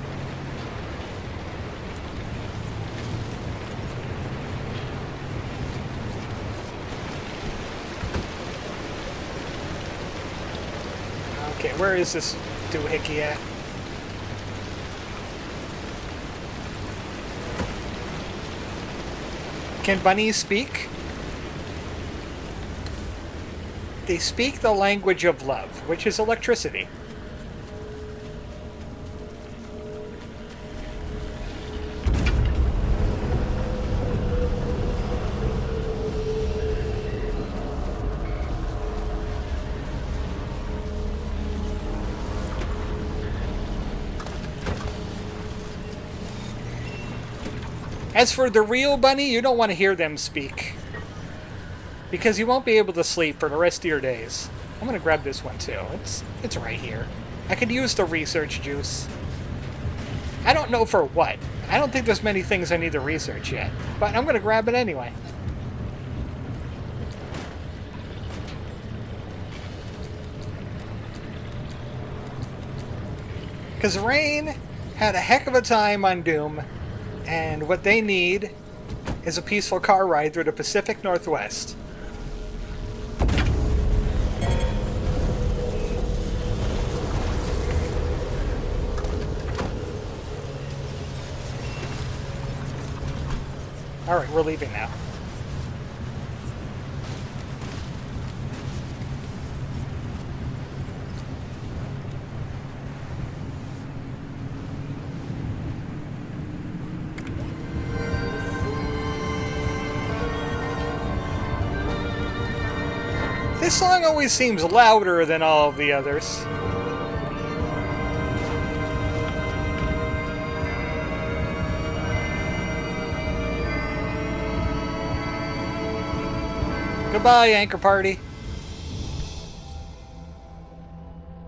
Okay, where is this doohickey at? Can bunnies speak? They speak the language of love, which is electricity. As for the real bunny, you don't want to hear them speak. Because you won't be able to sleep for the rest of your days. I'm going to grab this one too. It's right here. I could use the research juice. I don't know for what. I don't think there's many things I need to research yet. But I'm going to grab it anyway. Because Rain had a heck of a time on Doom. And what they need is a peaceful car ride through the Pacific Northwest. Alright, we're leaving now. This song always seems louder than all of the others. Goodbye, Anchor Party.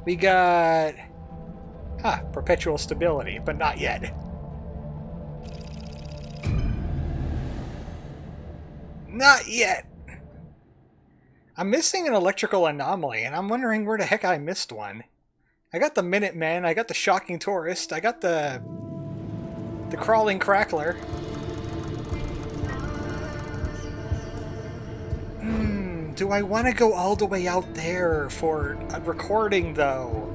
We got... perpetual stability, but not yet. Not yet! I'm missing an electrical anomaly, and I'm wondering where the heck I missed one. I got the Minuteman, I got the Shocking Tourist, I got the Crawling Crackler. Do I want to go all the way out there for a recording, though?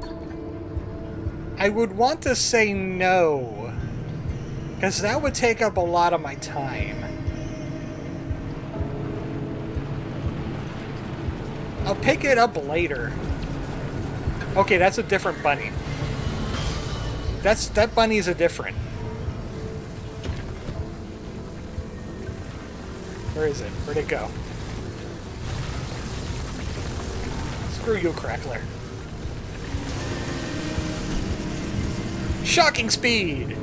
I would want to say no, because that would take up a lot of my time. I'll pick it up later. Okay, that's a different bunny. That bunny's a different. Where is it? Where'd it go? Screw you, Crackler. Shocking speed!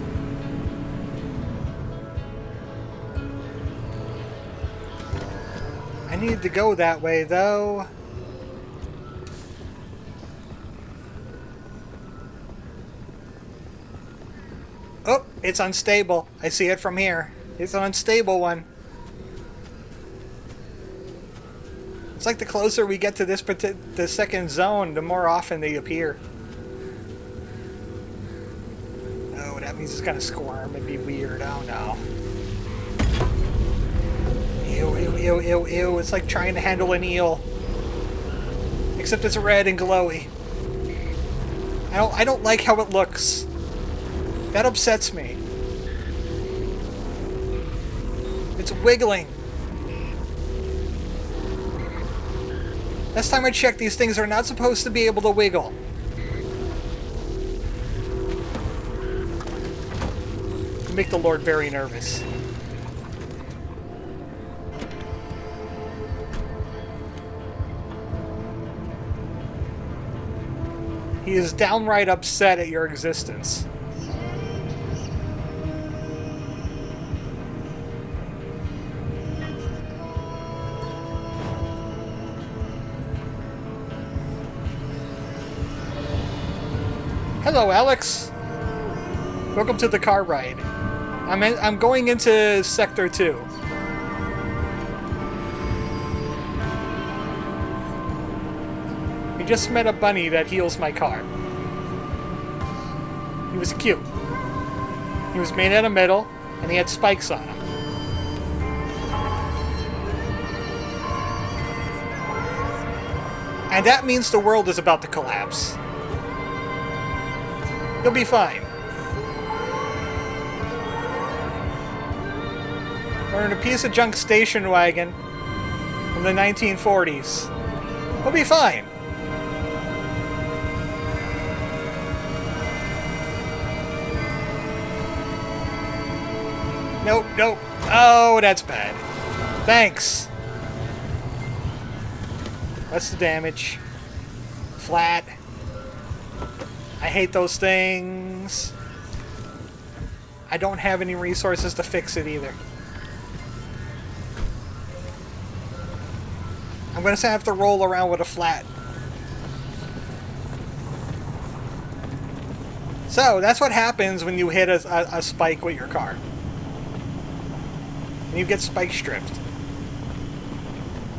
I need to go that way, though. Oh, it's unstable. I see it from here. It's an unstable one. It's like the closer we get to the second zone, the more often they appear. Oh, that means it's gonna squirm and be weird. Oh no. Ew, ew, ew, ew, ew. It's like trying to handle an eel. Except it's red and glowy. I don't like how it looks. That upsets me. It's wiggling. Last time I checked, these things are not supposed to be able to wiggle. You make the Lord very nervous. He is downright upset at your existence. Hello, Alex. Welcome to the car ride. I'm going into Sector 2. We just met a bunny that heals my car. He was cute. He was made out of metal, and he had spikes on him. And that means the world is about to collapse. You'll be fine. We're in a piece of junk station wagon from the 1940s. We'll be fine. Nope, nope. Oh, that's bad. Thanks. What's the damage? Flat. I hate those things. I don't have any resources to fix it either. I'm going to have to roll around with a flat. So, that's what happens when you hit a spike with your car. And you get spike stripped.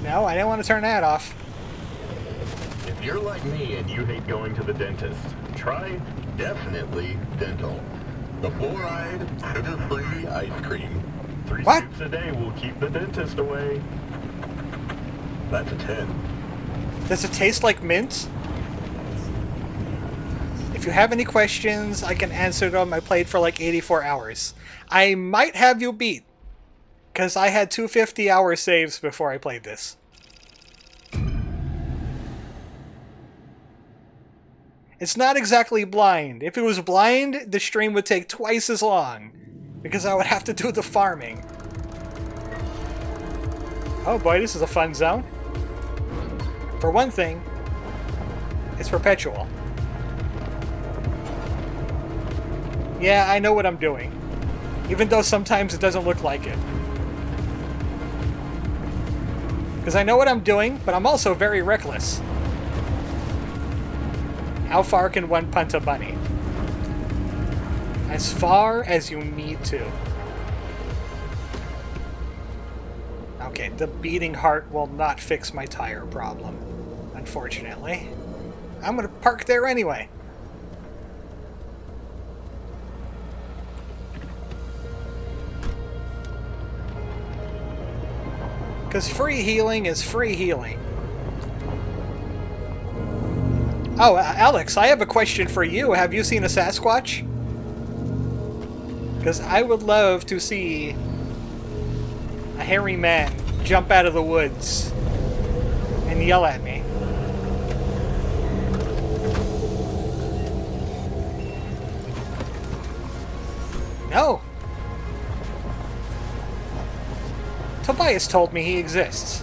No, I didn't want to turn that off. If you're like me and you hate going to the dentist, try Definitely Dental. The fluoride, sugar-free ice cream. 3 scoops a day will keep the dentist away. That's a 10. Does it taste like mint? If you have any questions, I can answer them. I played for like 84 hours. I might have you beat, because I had 250-hour saves before I played this. It's not exactly blind. If it was blind, the stream would take twice as long, because I would have to do the farming. Oh boy, this is a fun zone. For one thing, it's perpetual. Yeah, I know what I'm doing, even though sometimes it doesn't look like it. Because I know what I'm doing, but I'm also very reckless. How far can one punt a bunny? As far as you need to. Okay, the beating heart will not fix my tire problem, unfortunately. I'm gonna park there anyway. Because free healing is free healing. Oh, Alex, I have a question for you. Have you seen a Sasquatch? Because I would love to see a hairy man jump out of the woods and yell at me. No. Tobias told me he exists.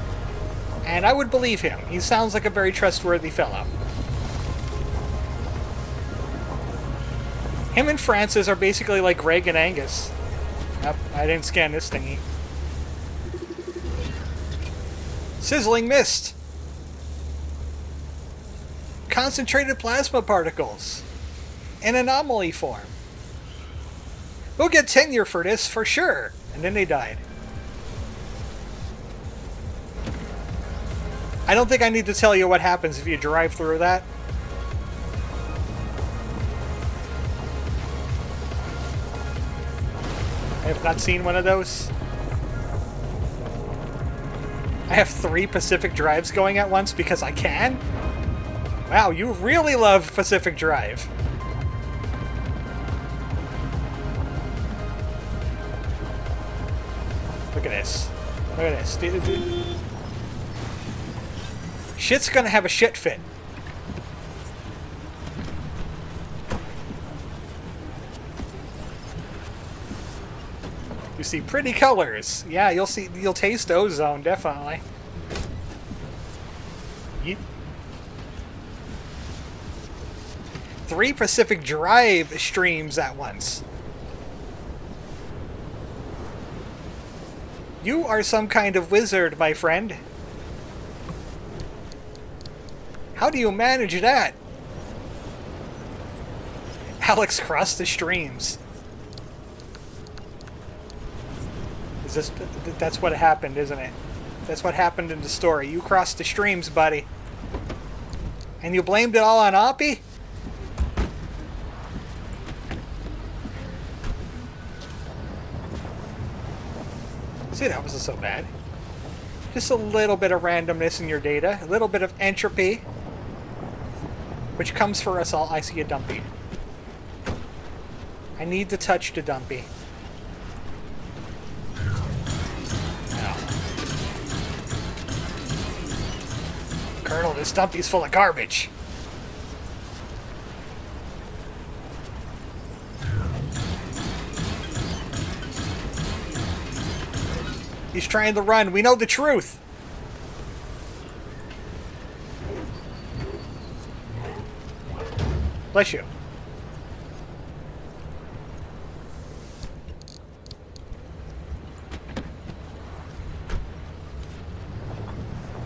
And I would believe him. He sounds like a very trustworthy fellow. Him and Francis are basically like Gregg and Angus. Yep, I didn't scan this thingy. Sizzling mist. Concentrated plasma particles. In anomaly form. We'll get tenure for this, for sure. And then they died. I don't think I need to tell you what happens if you drive through that. I have not seen one of those. I have 3 Pacific Drives going at once because I can? Wow, you really love Pacific Drive. Look at this. Look at this. Shit's gonna have a shit fit. You see pretty colors. Yeah, you'll taste ozone, definitely. Yeet. 3 Pacific Drive streams at once. You are some kind of wizard, my friend. How do you manage that? Alex crossed the streams. That's what happened, isn't it? That's what happened in the story. You crossed the streams, buddy. And you blamed it all on Oppy? See, that wasn't so bad. Just a little bit of randomness in your data. A little bit of entropy. Which comes for us all. I see a dumpy. I need to touch the dumpy. Colonel, this dumpy's full of garbage. He's trying to run. We know the truth. Bless you.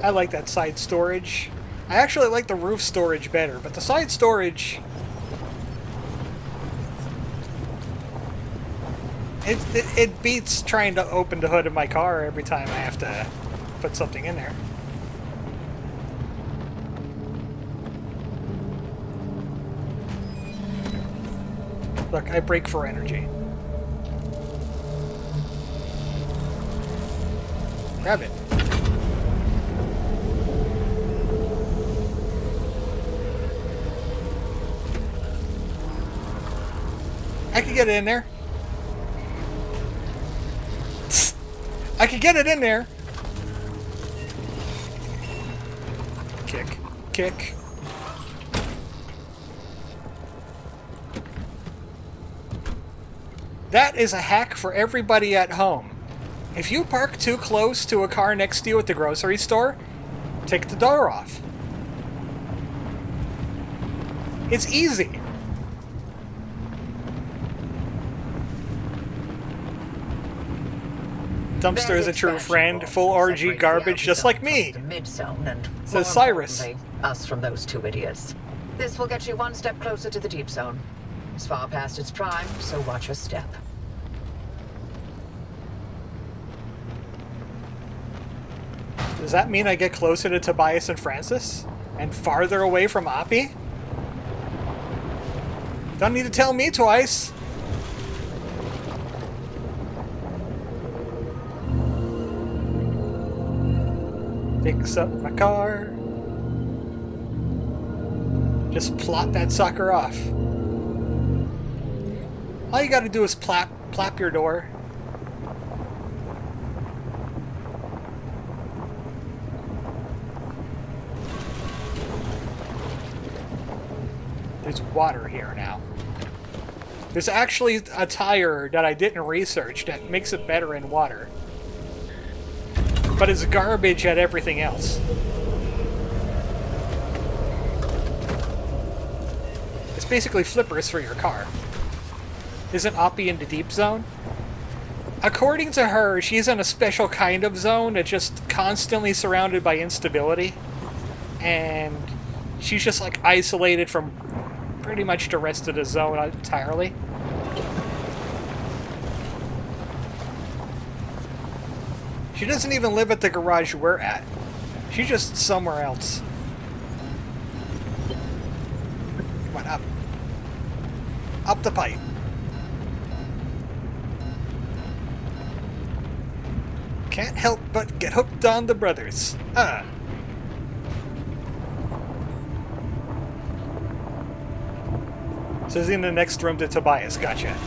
I like that side storage. I actually like the roof storage better, but the side storage... It beats trying to open the hood of my car every time I have to put something in there. Look, I brake for energy. Grab it. I could get it in there. I could get it in there. Kick. Kick. That is a hack for everybody at home. If you park too close to a car next to you at the grocery store, take the door off. It's easy. Dumpster is a true friend, full orgy garbage, just like me. Mid-zone and says Cyrus. Us from those 2 idiots. This will get you one step closer to the deep zone. It's far past its prime, so watch your step. Does that mean I get closer to Tobias and Francis? And farther away from Oppy? Don't need to tell me twice. Fix up my car. Just plop that sucker off. All you gotta do is plap your door. There's water here now. There's actually a tire that I didn't research that makes it better in water. But it's garbage at everything else. It's basically flippers for your car. Isn't Oppy in the deep zone? According to her, she's in a special kind of zone that's just constantly surrounded by instability. And she's just like isolated from pretty much the rest of the zone entirely. She doesn't even live at the garage we're at. She's just somewhere else. Come on, up. Up the pipe. Can't help but get hooked on the brothers. So he's in the next room to Tobias. Gotcha.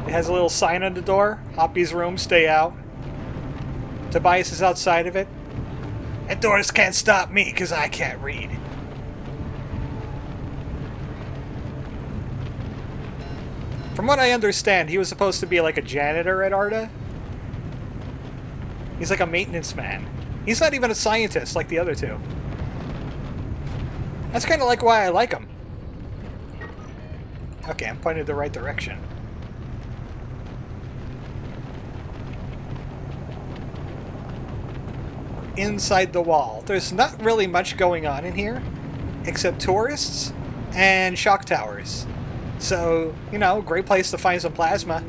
It has a little sign on the door. Oppy's room, stay out. Tobias is outside of it. And doors can't stop me because I can't read. From what I understand, he was supposed to be like a janitor at Arda. He's like a maintenance man. He's not even a scientist like the other two. That's kind of like why I like him. Okay, I'm pointing the right direction. Inside the wall. There's not really much going on in here, except tourists and shock towers. So, you know, great place to find some plasma.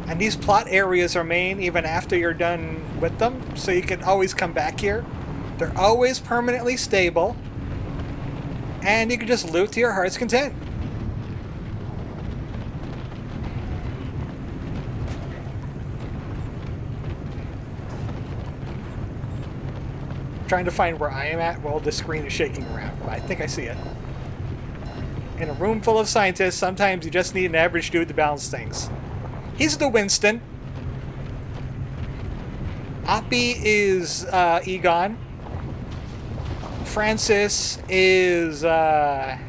And these plot areas remain even after you're done with them, so you can always come back here. They're always permanently stable, and you can just loot to your heart's content. Trying to find where I am at while the screen is shaking around, but I think I see it. In a room full of scientists, sometimes you just need an average dude to balance things. He's the Winston. Oppy is Egon. Francis is I'm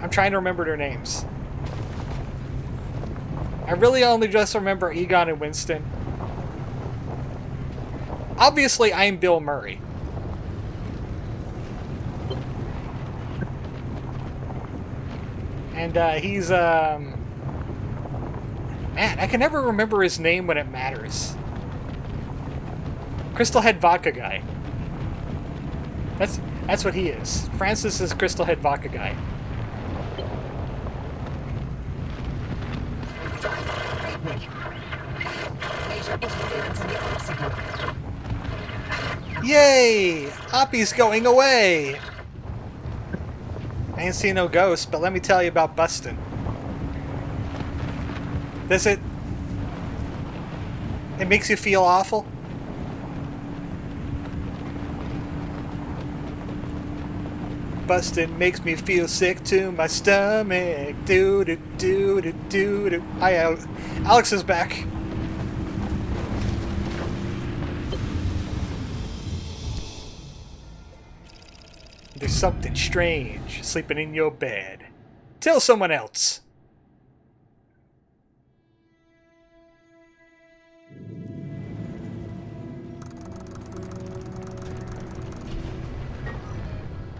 trying to remember their names. I really only just remember Egon and Winston. Obviously, I'm Bill Murray. And he's, man, I can never remember his name when it matters. Crystal Head Vodka Guy. That's what he is. Francis is Crystal Head Vodka Guy. Yay! Oppy's going away! I ain't seen no ghosts, but let me tell you about bustin'. Does it... It makes you feel awful? Bustin' makes me feel sick to my stomach. Do-do-do-do-do-do. Hi, Alex is back. There's something strange sleeping in your bed. Tell someone else.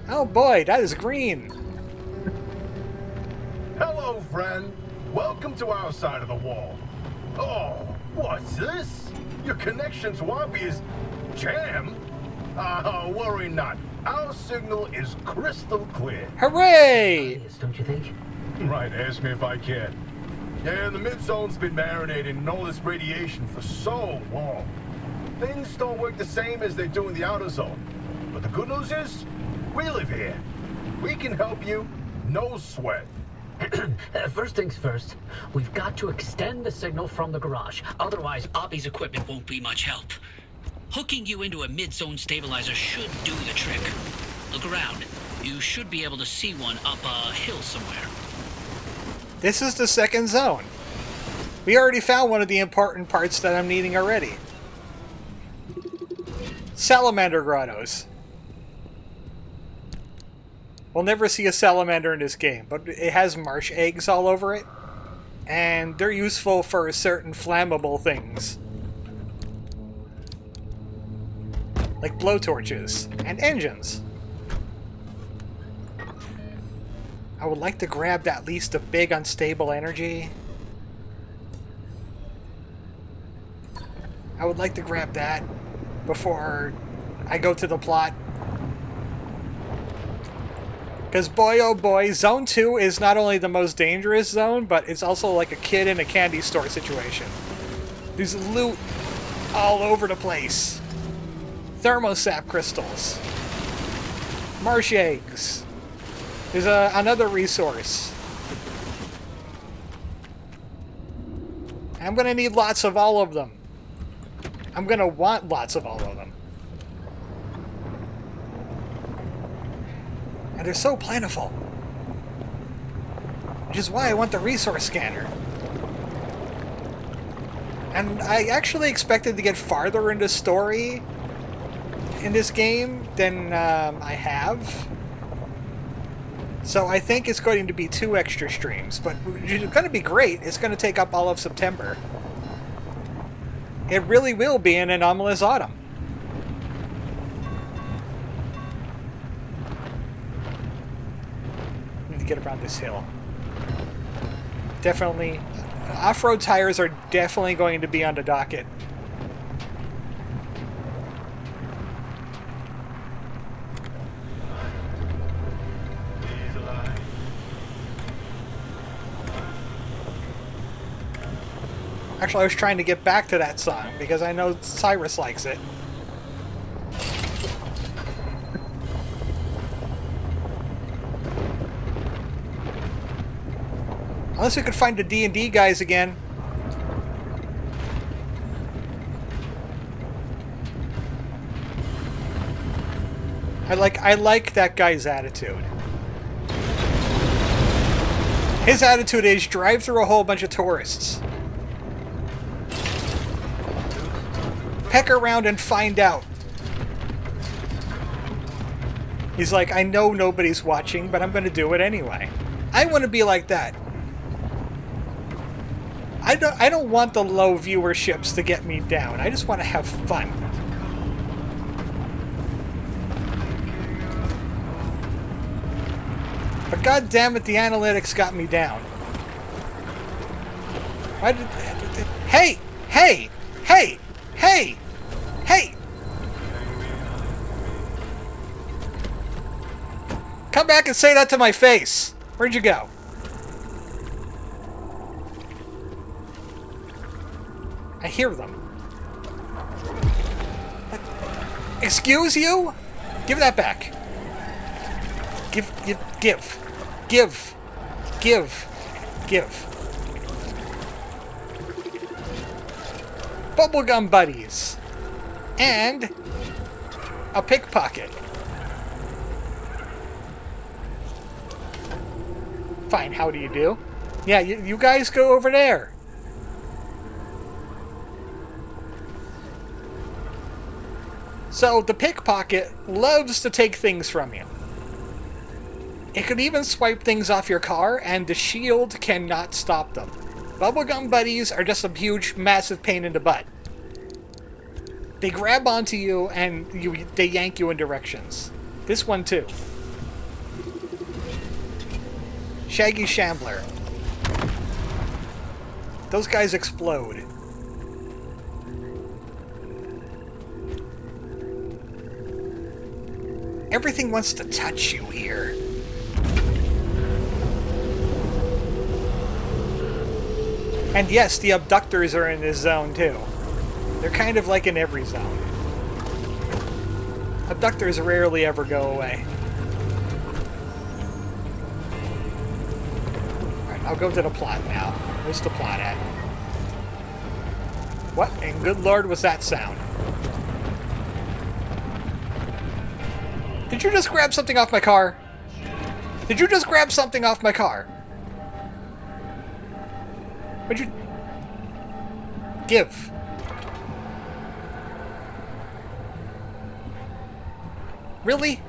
Oh boy, that is green. friend. Welcome to our side of the wall. Oh, what's this? Your connection to Oppy is jammed? Worry not. Our signal is crystal clear. Hooray! Don't you think? Right, ask me if I can. Yeah, the mid-zone's been marinating in all this radiation for so long. Things don't work the same as they do in the outer zone. But the good news is, we live here. We can help you, no sweat. First things first, we've got to extend the signal from the garage. Otherwise, Oppy's equipment won't be much help. Hooking you into a mid-zone stabilizer should do the trick. Look around. You should be able to see one up a hill somewhere. This is the second zone. We already found one of the important parts that I'm needing already. Salamander grottos. We'll never see a salamander in this game, but it has marsh eggs all over it, and they're useful for certain flammable things. Like blowtorches and engines. I would like to grab at least a big unstable energy. I would like to grab that before I go to the plot. Because boy oh boy, Zone 2 is not only the most dangerous zone, but it's also like a kid in a candy store situation. There's loot all over the place. Thermosap crystals. Marsh eggs. There's another resource. I'm gonna need lots of all of them. I'm gonna want lots of all of them. And they're so plentiful. Which is why I want the resource scanner. And I actually expected to get farther into story in this game than I have. So I think it's going to be 2 extra streams, but it's going to be great. It's going to take up all of September. It really will be an anomalous autumn. Need to get around this hill. Definitely. Off-road tires are definitely going to be on the docket. Actually, I was trying to get back to that song because I know Cyrus likes it. Unless we could find the D&D guys again. I like that guy's attitude. His attitude is drive through a whole bunch of tourists. Peck around and find out. He's like, I know nobody's watching, but I'm going to do it anyway. I want to be like that. I don't want the low viewerships to get me down. I just want to have fun. But god damn it, the analytics got me down. Why did... Hey! Hey! Hey! Hey! Hey! Come back and say that to my face! Where'd you go? I hear them. Excuse you? Give that back. Give. Bubblegum buddies. And a pickpocket. Fine, how do you do? Yeah, you guys go over there. So, the pickpocket loves to take things from you. It could even swipe things off your car, and the shield cannot stop them. Bubblegum buddies are just a huge, massive pain in the butt. They grab onto you, and they yank you in directions. This one, too. Shaggy Shambler. Those guys explode. Everything wants to touch you here. And yes, the abductors are in this zone too. They're kind of like in every zone. Abductors rarely ever go away. Alright, I'll go to the plot now. Where's the plot at? What in good lord was that sound? Did you just grab something off my car? Did you just grab something off my car? What'd you... give? Really?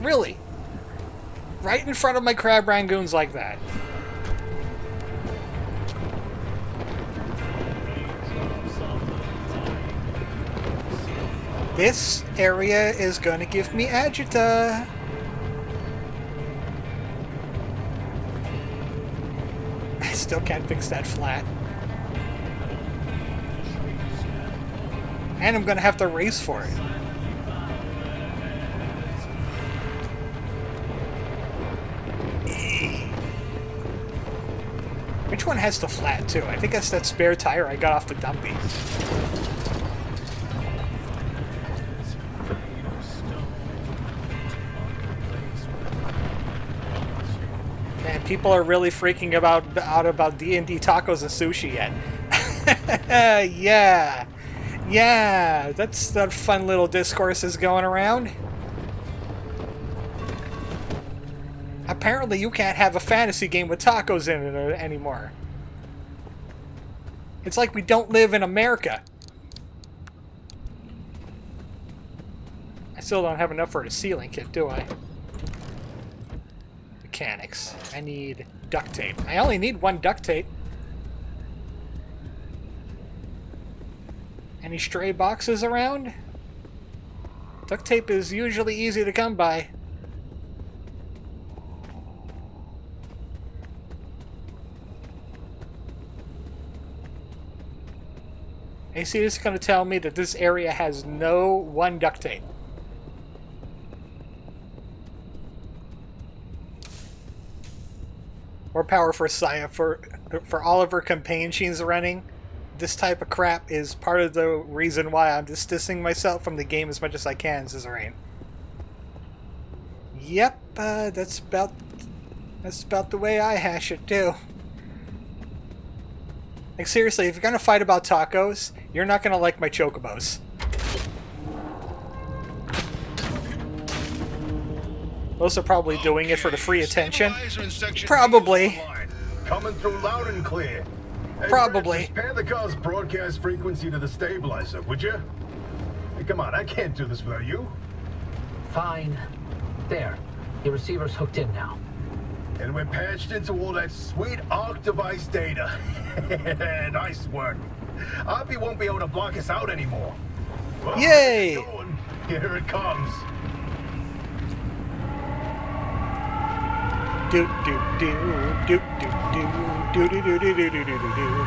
Really? Right in front of my crab rangoons like that. This area is gonna give me agita. I still can't fix that flat. And I'm gonna have to race for it. Which one has the flat too? I think that's that spare tire I got off the dumpy. Man, people are really freaking out about D&D tacos and sushi yet. Yeah. Yeah, that's that fun little discourse is going around. Apparently you can't have a fantasy game with tacos in it anymore. It's like we don't live in America. I still don't have enough for a ceiling kit, do I? Mechanics. I need duct tape. I only need one duct tape. Any stray boxes around? Duct tape is usually easy to come by. AC is going to tell me that this area has no one duct tape. More power for Saya for all of her campaigns running. This type of crap is part of the reason why I'm distancing myself from the game as much as I can, Zachary. Yep, that's about the way I hash it too. Like seriously, if you're gonna fight about tacos, you're not gonna like my chocobos. Those are probably doing it for the free attention. Probably. Coming through loud and clear. Hey, probably. Francis, pair the car's broadcast frequency to the stabilizer, would you? Hey, come on, I can't do this without you. Fine. There. Your receiver's hooked in now. And we're patched into all that sweet ARC device data. Nice work. Oppy won't be able to block us out anymore. Well, yay! Here it comes. Do do do do do do do do do do do do do do.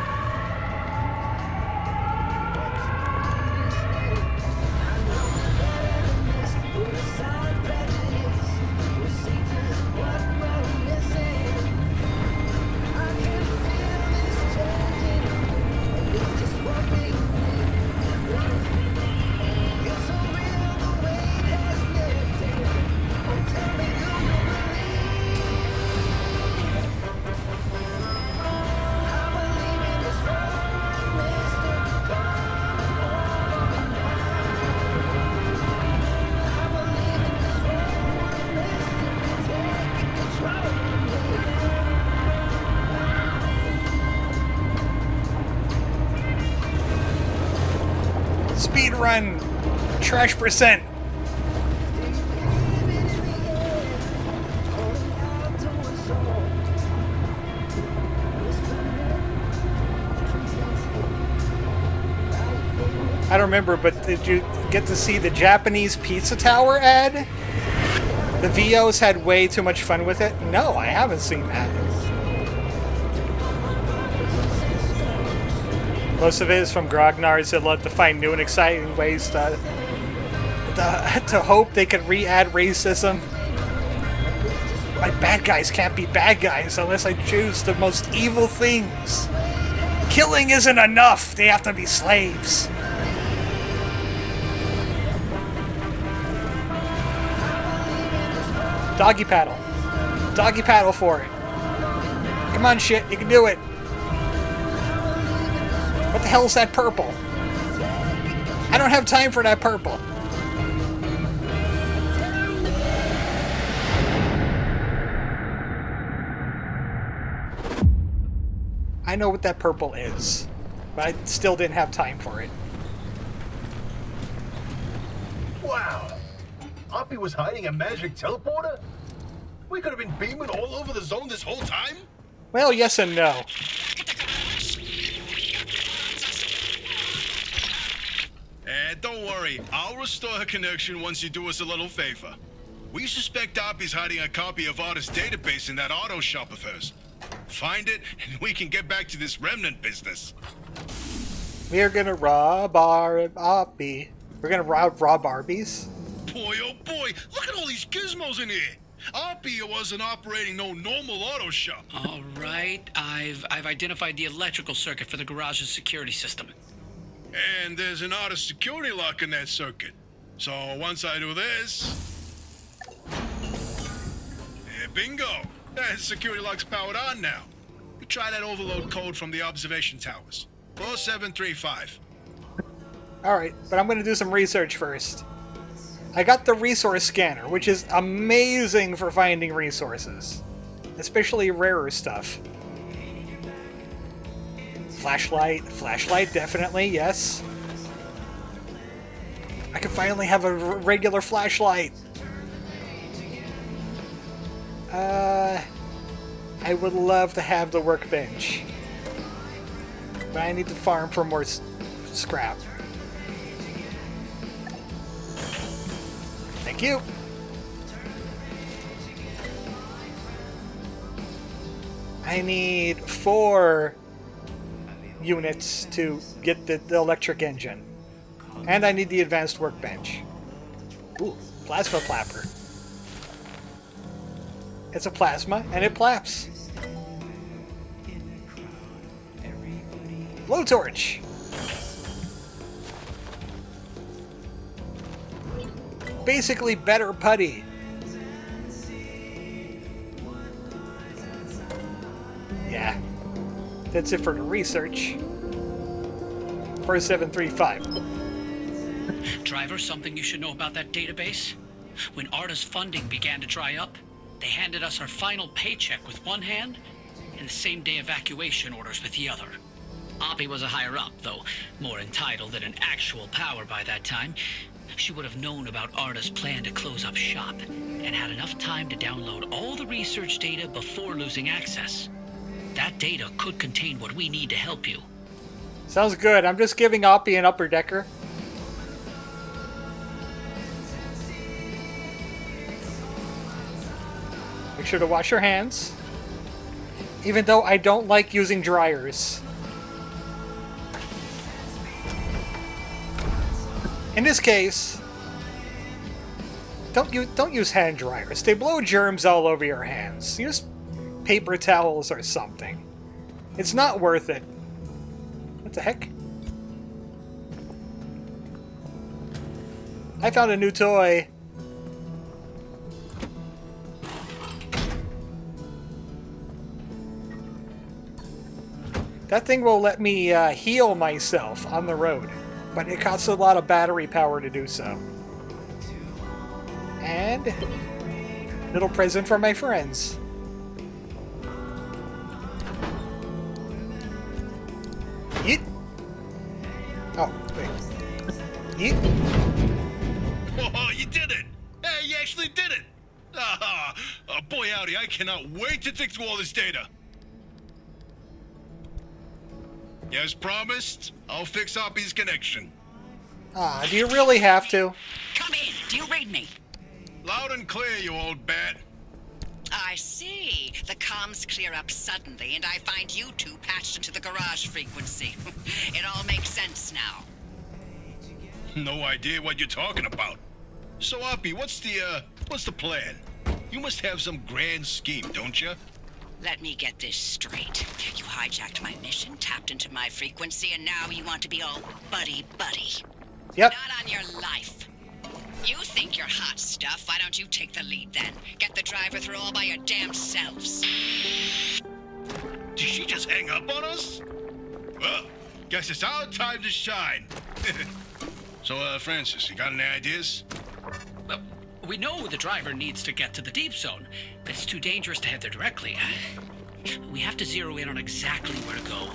Speed run, trash percent. I don't remember, but did you get to see the Japanese pizza tower ad? The VOs had way too much fun with it? No, I haven't seen that. Most of it is from grognards that love to find new and exciting ways to hope they could re-add racism. My bad guys can't be bad guys unless I choose the most evil things. Killing isn't enough. They have to be slaves. Doggy paddle. Doggy paddle for it. Come on, shit. You can do it. What the hell is that purple? I don't have time for that purple. I know what that purple is, but I still didn't have time for it. Wow. Oppy was hiding a magic teleporter? We could have been beaming all over the zone this whole time? Well, yes and no. Don't worry. I'll restore her connection once you do us a little favor. We suspect Oppy's hiding a copy of Artist's database in that auto shop of hers. Find it, and we can get back to this remnant business. We're gonna rob our Oppy. We're gonna rob Arby's? Boy, oh boy, look at all these gizmos in here. Oppy wasn't operating no normal auto shop. All right, I've identified the electrical circuit for the garage's security system. And there's an Artist security lock in that circuit. So once I do this... bingo! That security lock's powered on now. We try that overload code from the observation towers. 4735. Alright, but I'm gonna do some research first. I got the resource scanner, which is amazing for finding resources. Especially rarer stuff. Flashlight, definitely, yes. I can finally have a regular flashlight. I would love to have the workbench. But I need to farm for more scrap. Thank you. I need 4 units to get the electric engine. And I need the advanced workbench. Ooh, plasma plapper. It's a plasma, and it plaps. Blowtorch. Basically better putty. Yeah. That's it for the research. 4735. Driver, something you should know about that database? When Artist's funding began to dry up, they handed us our final paycheck with one hand and the same-day evacuation orders with the other. Oppy was a higher-up, though more entitled than an actual power by that time. She would have known about Artist's plan to close up shop and had enough time to download all the research data before losing access. That data could contain what we need to help you. Sounds good. I'm just giving Oppy an upper decker. Make sure to wash your hands. Even though I don't like using dryers. In this case, don't use hand dryers. They blow germs all over your hands. Use paper towels or something. It's not worth it. What the heck? I found a new toy. That thing will let me heal myself on the road, but it costs a lot of battery power to do so. And little present for my friends. Yeet. Oh, wait. Yeet. Oh, you did it! Hey, you actually did it! Boy howdy, I cannot wait to dig through all this data. As promised, I'll fix Oppy's connection. Do you really have to? Come in. Do you read me? Loud and clear, you old bat. I see. The comms clear up suddenly, and I find you two patched into the garage frequency. It all makes sense now. No idea what you're talking about. So, Oppy, what's the plan? You must have some grand scheme, don't you? Let me get this straight. You hijacked my mission, tapped into my frequency, and now you want to be all buddy-buddy. Yep. Not on your life. You think you're hot stuff. Why don't you take the lead then? Get the driver through all by your damn selves. Did she just hang up on us? Well, guess it's our time to shine. So, Francis, you got any ideas? Well, we know the driver needs to get to the deep zone. It's too dangerous to head there directly. We have to zero in on exactly where to go.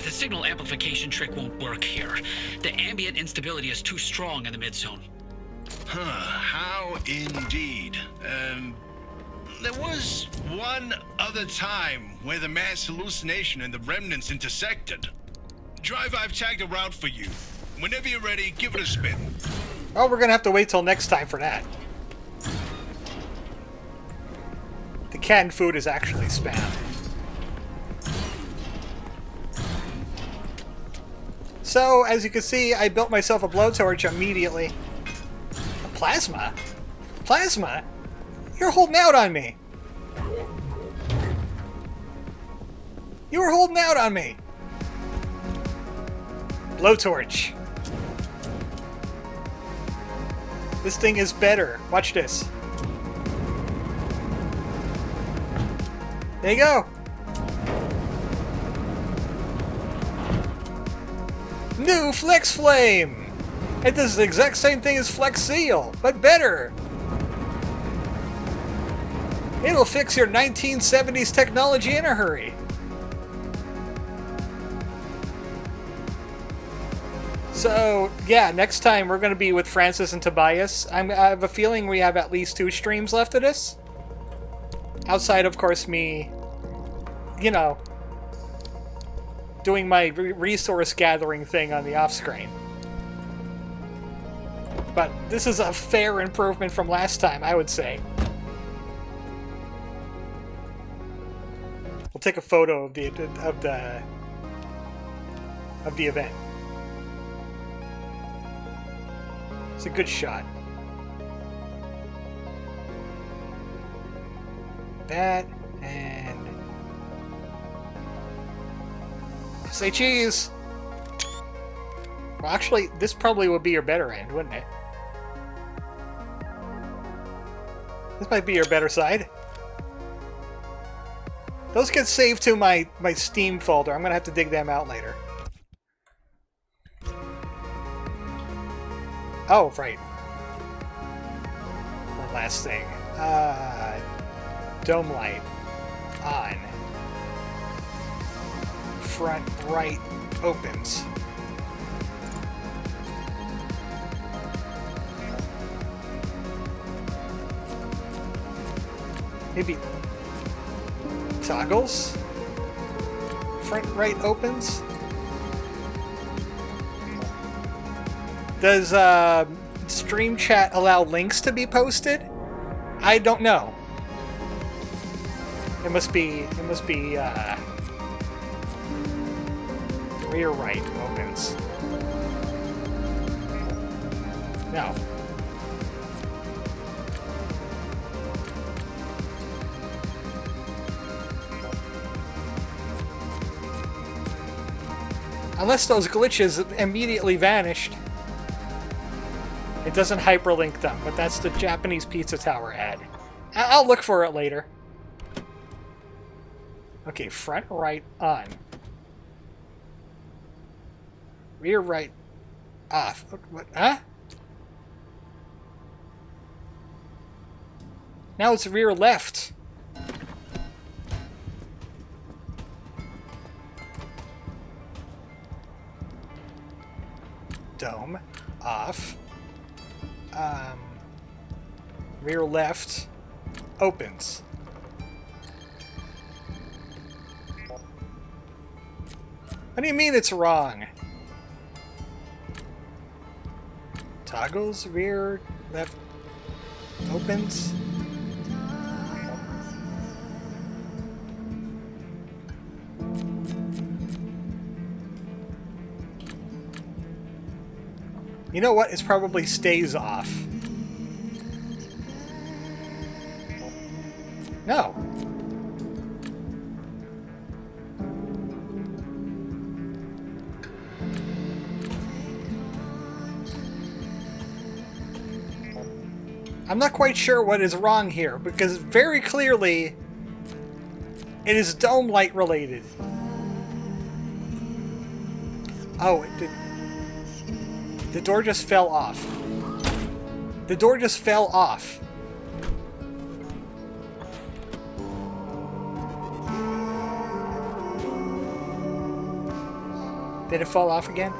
The signal amplification trick won't work here. The ambient instability is too strong in the mid-zone. Huh, how indeed. There was one other time where the mass hallucination and the remnants intersected. Driver, I've tagged a route for you. Whenever you're ready, give it a spin. Oh, we're gonna have to wait till next time for that. The canned food is actually spam. So, as you can see, I built myself a blowtorch immediately. A plasma? Plasma? You're holding out on me! You were holding out on me! Blowtorch. This thing is better. Watch this. There you go. New Flex Flame! It does the exact same thing as Flex Seal, but better! It'll fix your 1970s technology in a hurry. So, yeah, next time we're going to be with Francis and Tobias. I have a feeling we have at least 2 streams left of this. Outside, of course, me, you know, doing my resource gathering thing on the off-screen. But this is a fair improvement from last time, I would say. We'll take a photo of the event. It's a good shot. That and say cheese. Well, actually, this probably would be your better end, wouldn't it? This might be your better side. Those get saved to my Steam folder. I'm gonna have to dig them out later. Oh, right. The last thing. Dome light. On. Front right opens. Maybe toggles? Front right opens? Does Stream Chat allow links to be posted? I don't know. It must be rear right opens. No. Unless those glitches immediately vanished. It doesn't hyperlink them, but that's the Japanese Pizza Tower ad. I'll look for it later. Okay, front right on. Rear right off. What? Huh? Now it's rear left. Dome off. Rear left opens. What do you mean it's wrong? Toggles rear left. Opens. You know what? It probably stays off. No. I'm not quite sure what is wrong here, because very clearly it is dome light related. Oh, the door just fell off. The door just fell off. Did it fall off again?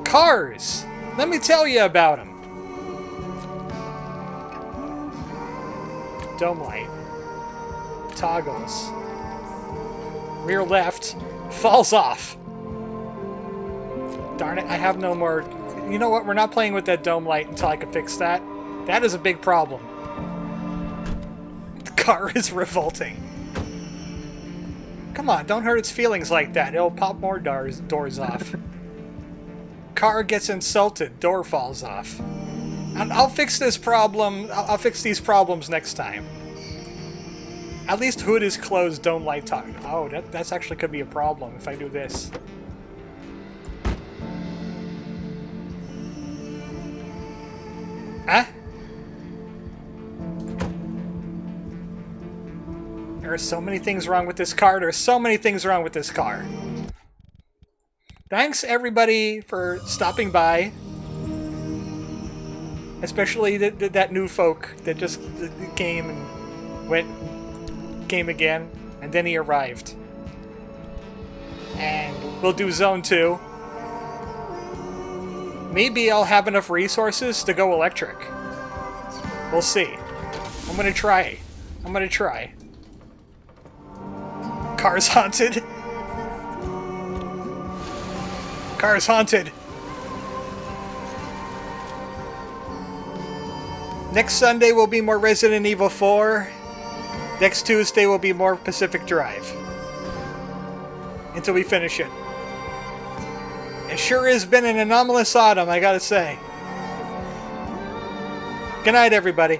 Cars! Let me tell you about them. Dome light. Toggles. Rear left. Falls off. Darn it, I have no more... You know what? We're not playing with that dome light until I can fix that. That is a big problem. The car is revolting. Come on, don't hurt its feelings like that. It'll pop more doors off. Car gets insulted. Door falls off. And I'll fix this problem. I'll fix these problems next time. At least hood is closed. Dome light toggle. Oh, that's actually could be a problem if I do this. Huh? There are so many things wrong with this car. There are so many things wrong with this car. Thanks, everybody, for stopping by. Especially that new folk that just came and came again, and then he arrived. And we'll do Zone 2. Maybe I'll have enough resources to go electric. We'll see. I'm gonna try. I'm gonna try. Car's haunted. Car's haunted. Next Sunday will be more Resident Evil 4. Next Tuesday will be more Pacific Drive. Until we finish it. It sure has been an anomalous autumn, I gotta say. Good night, everybody.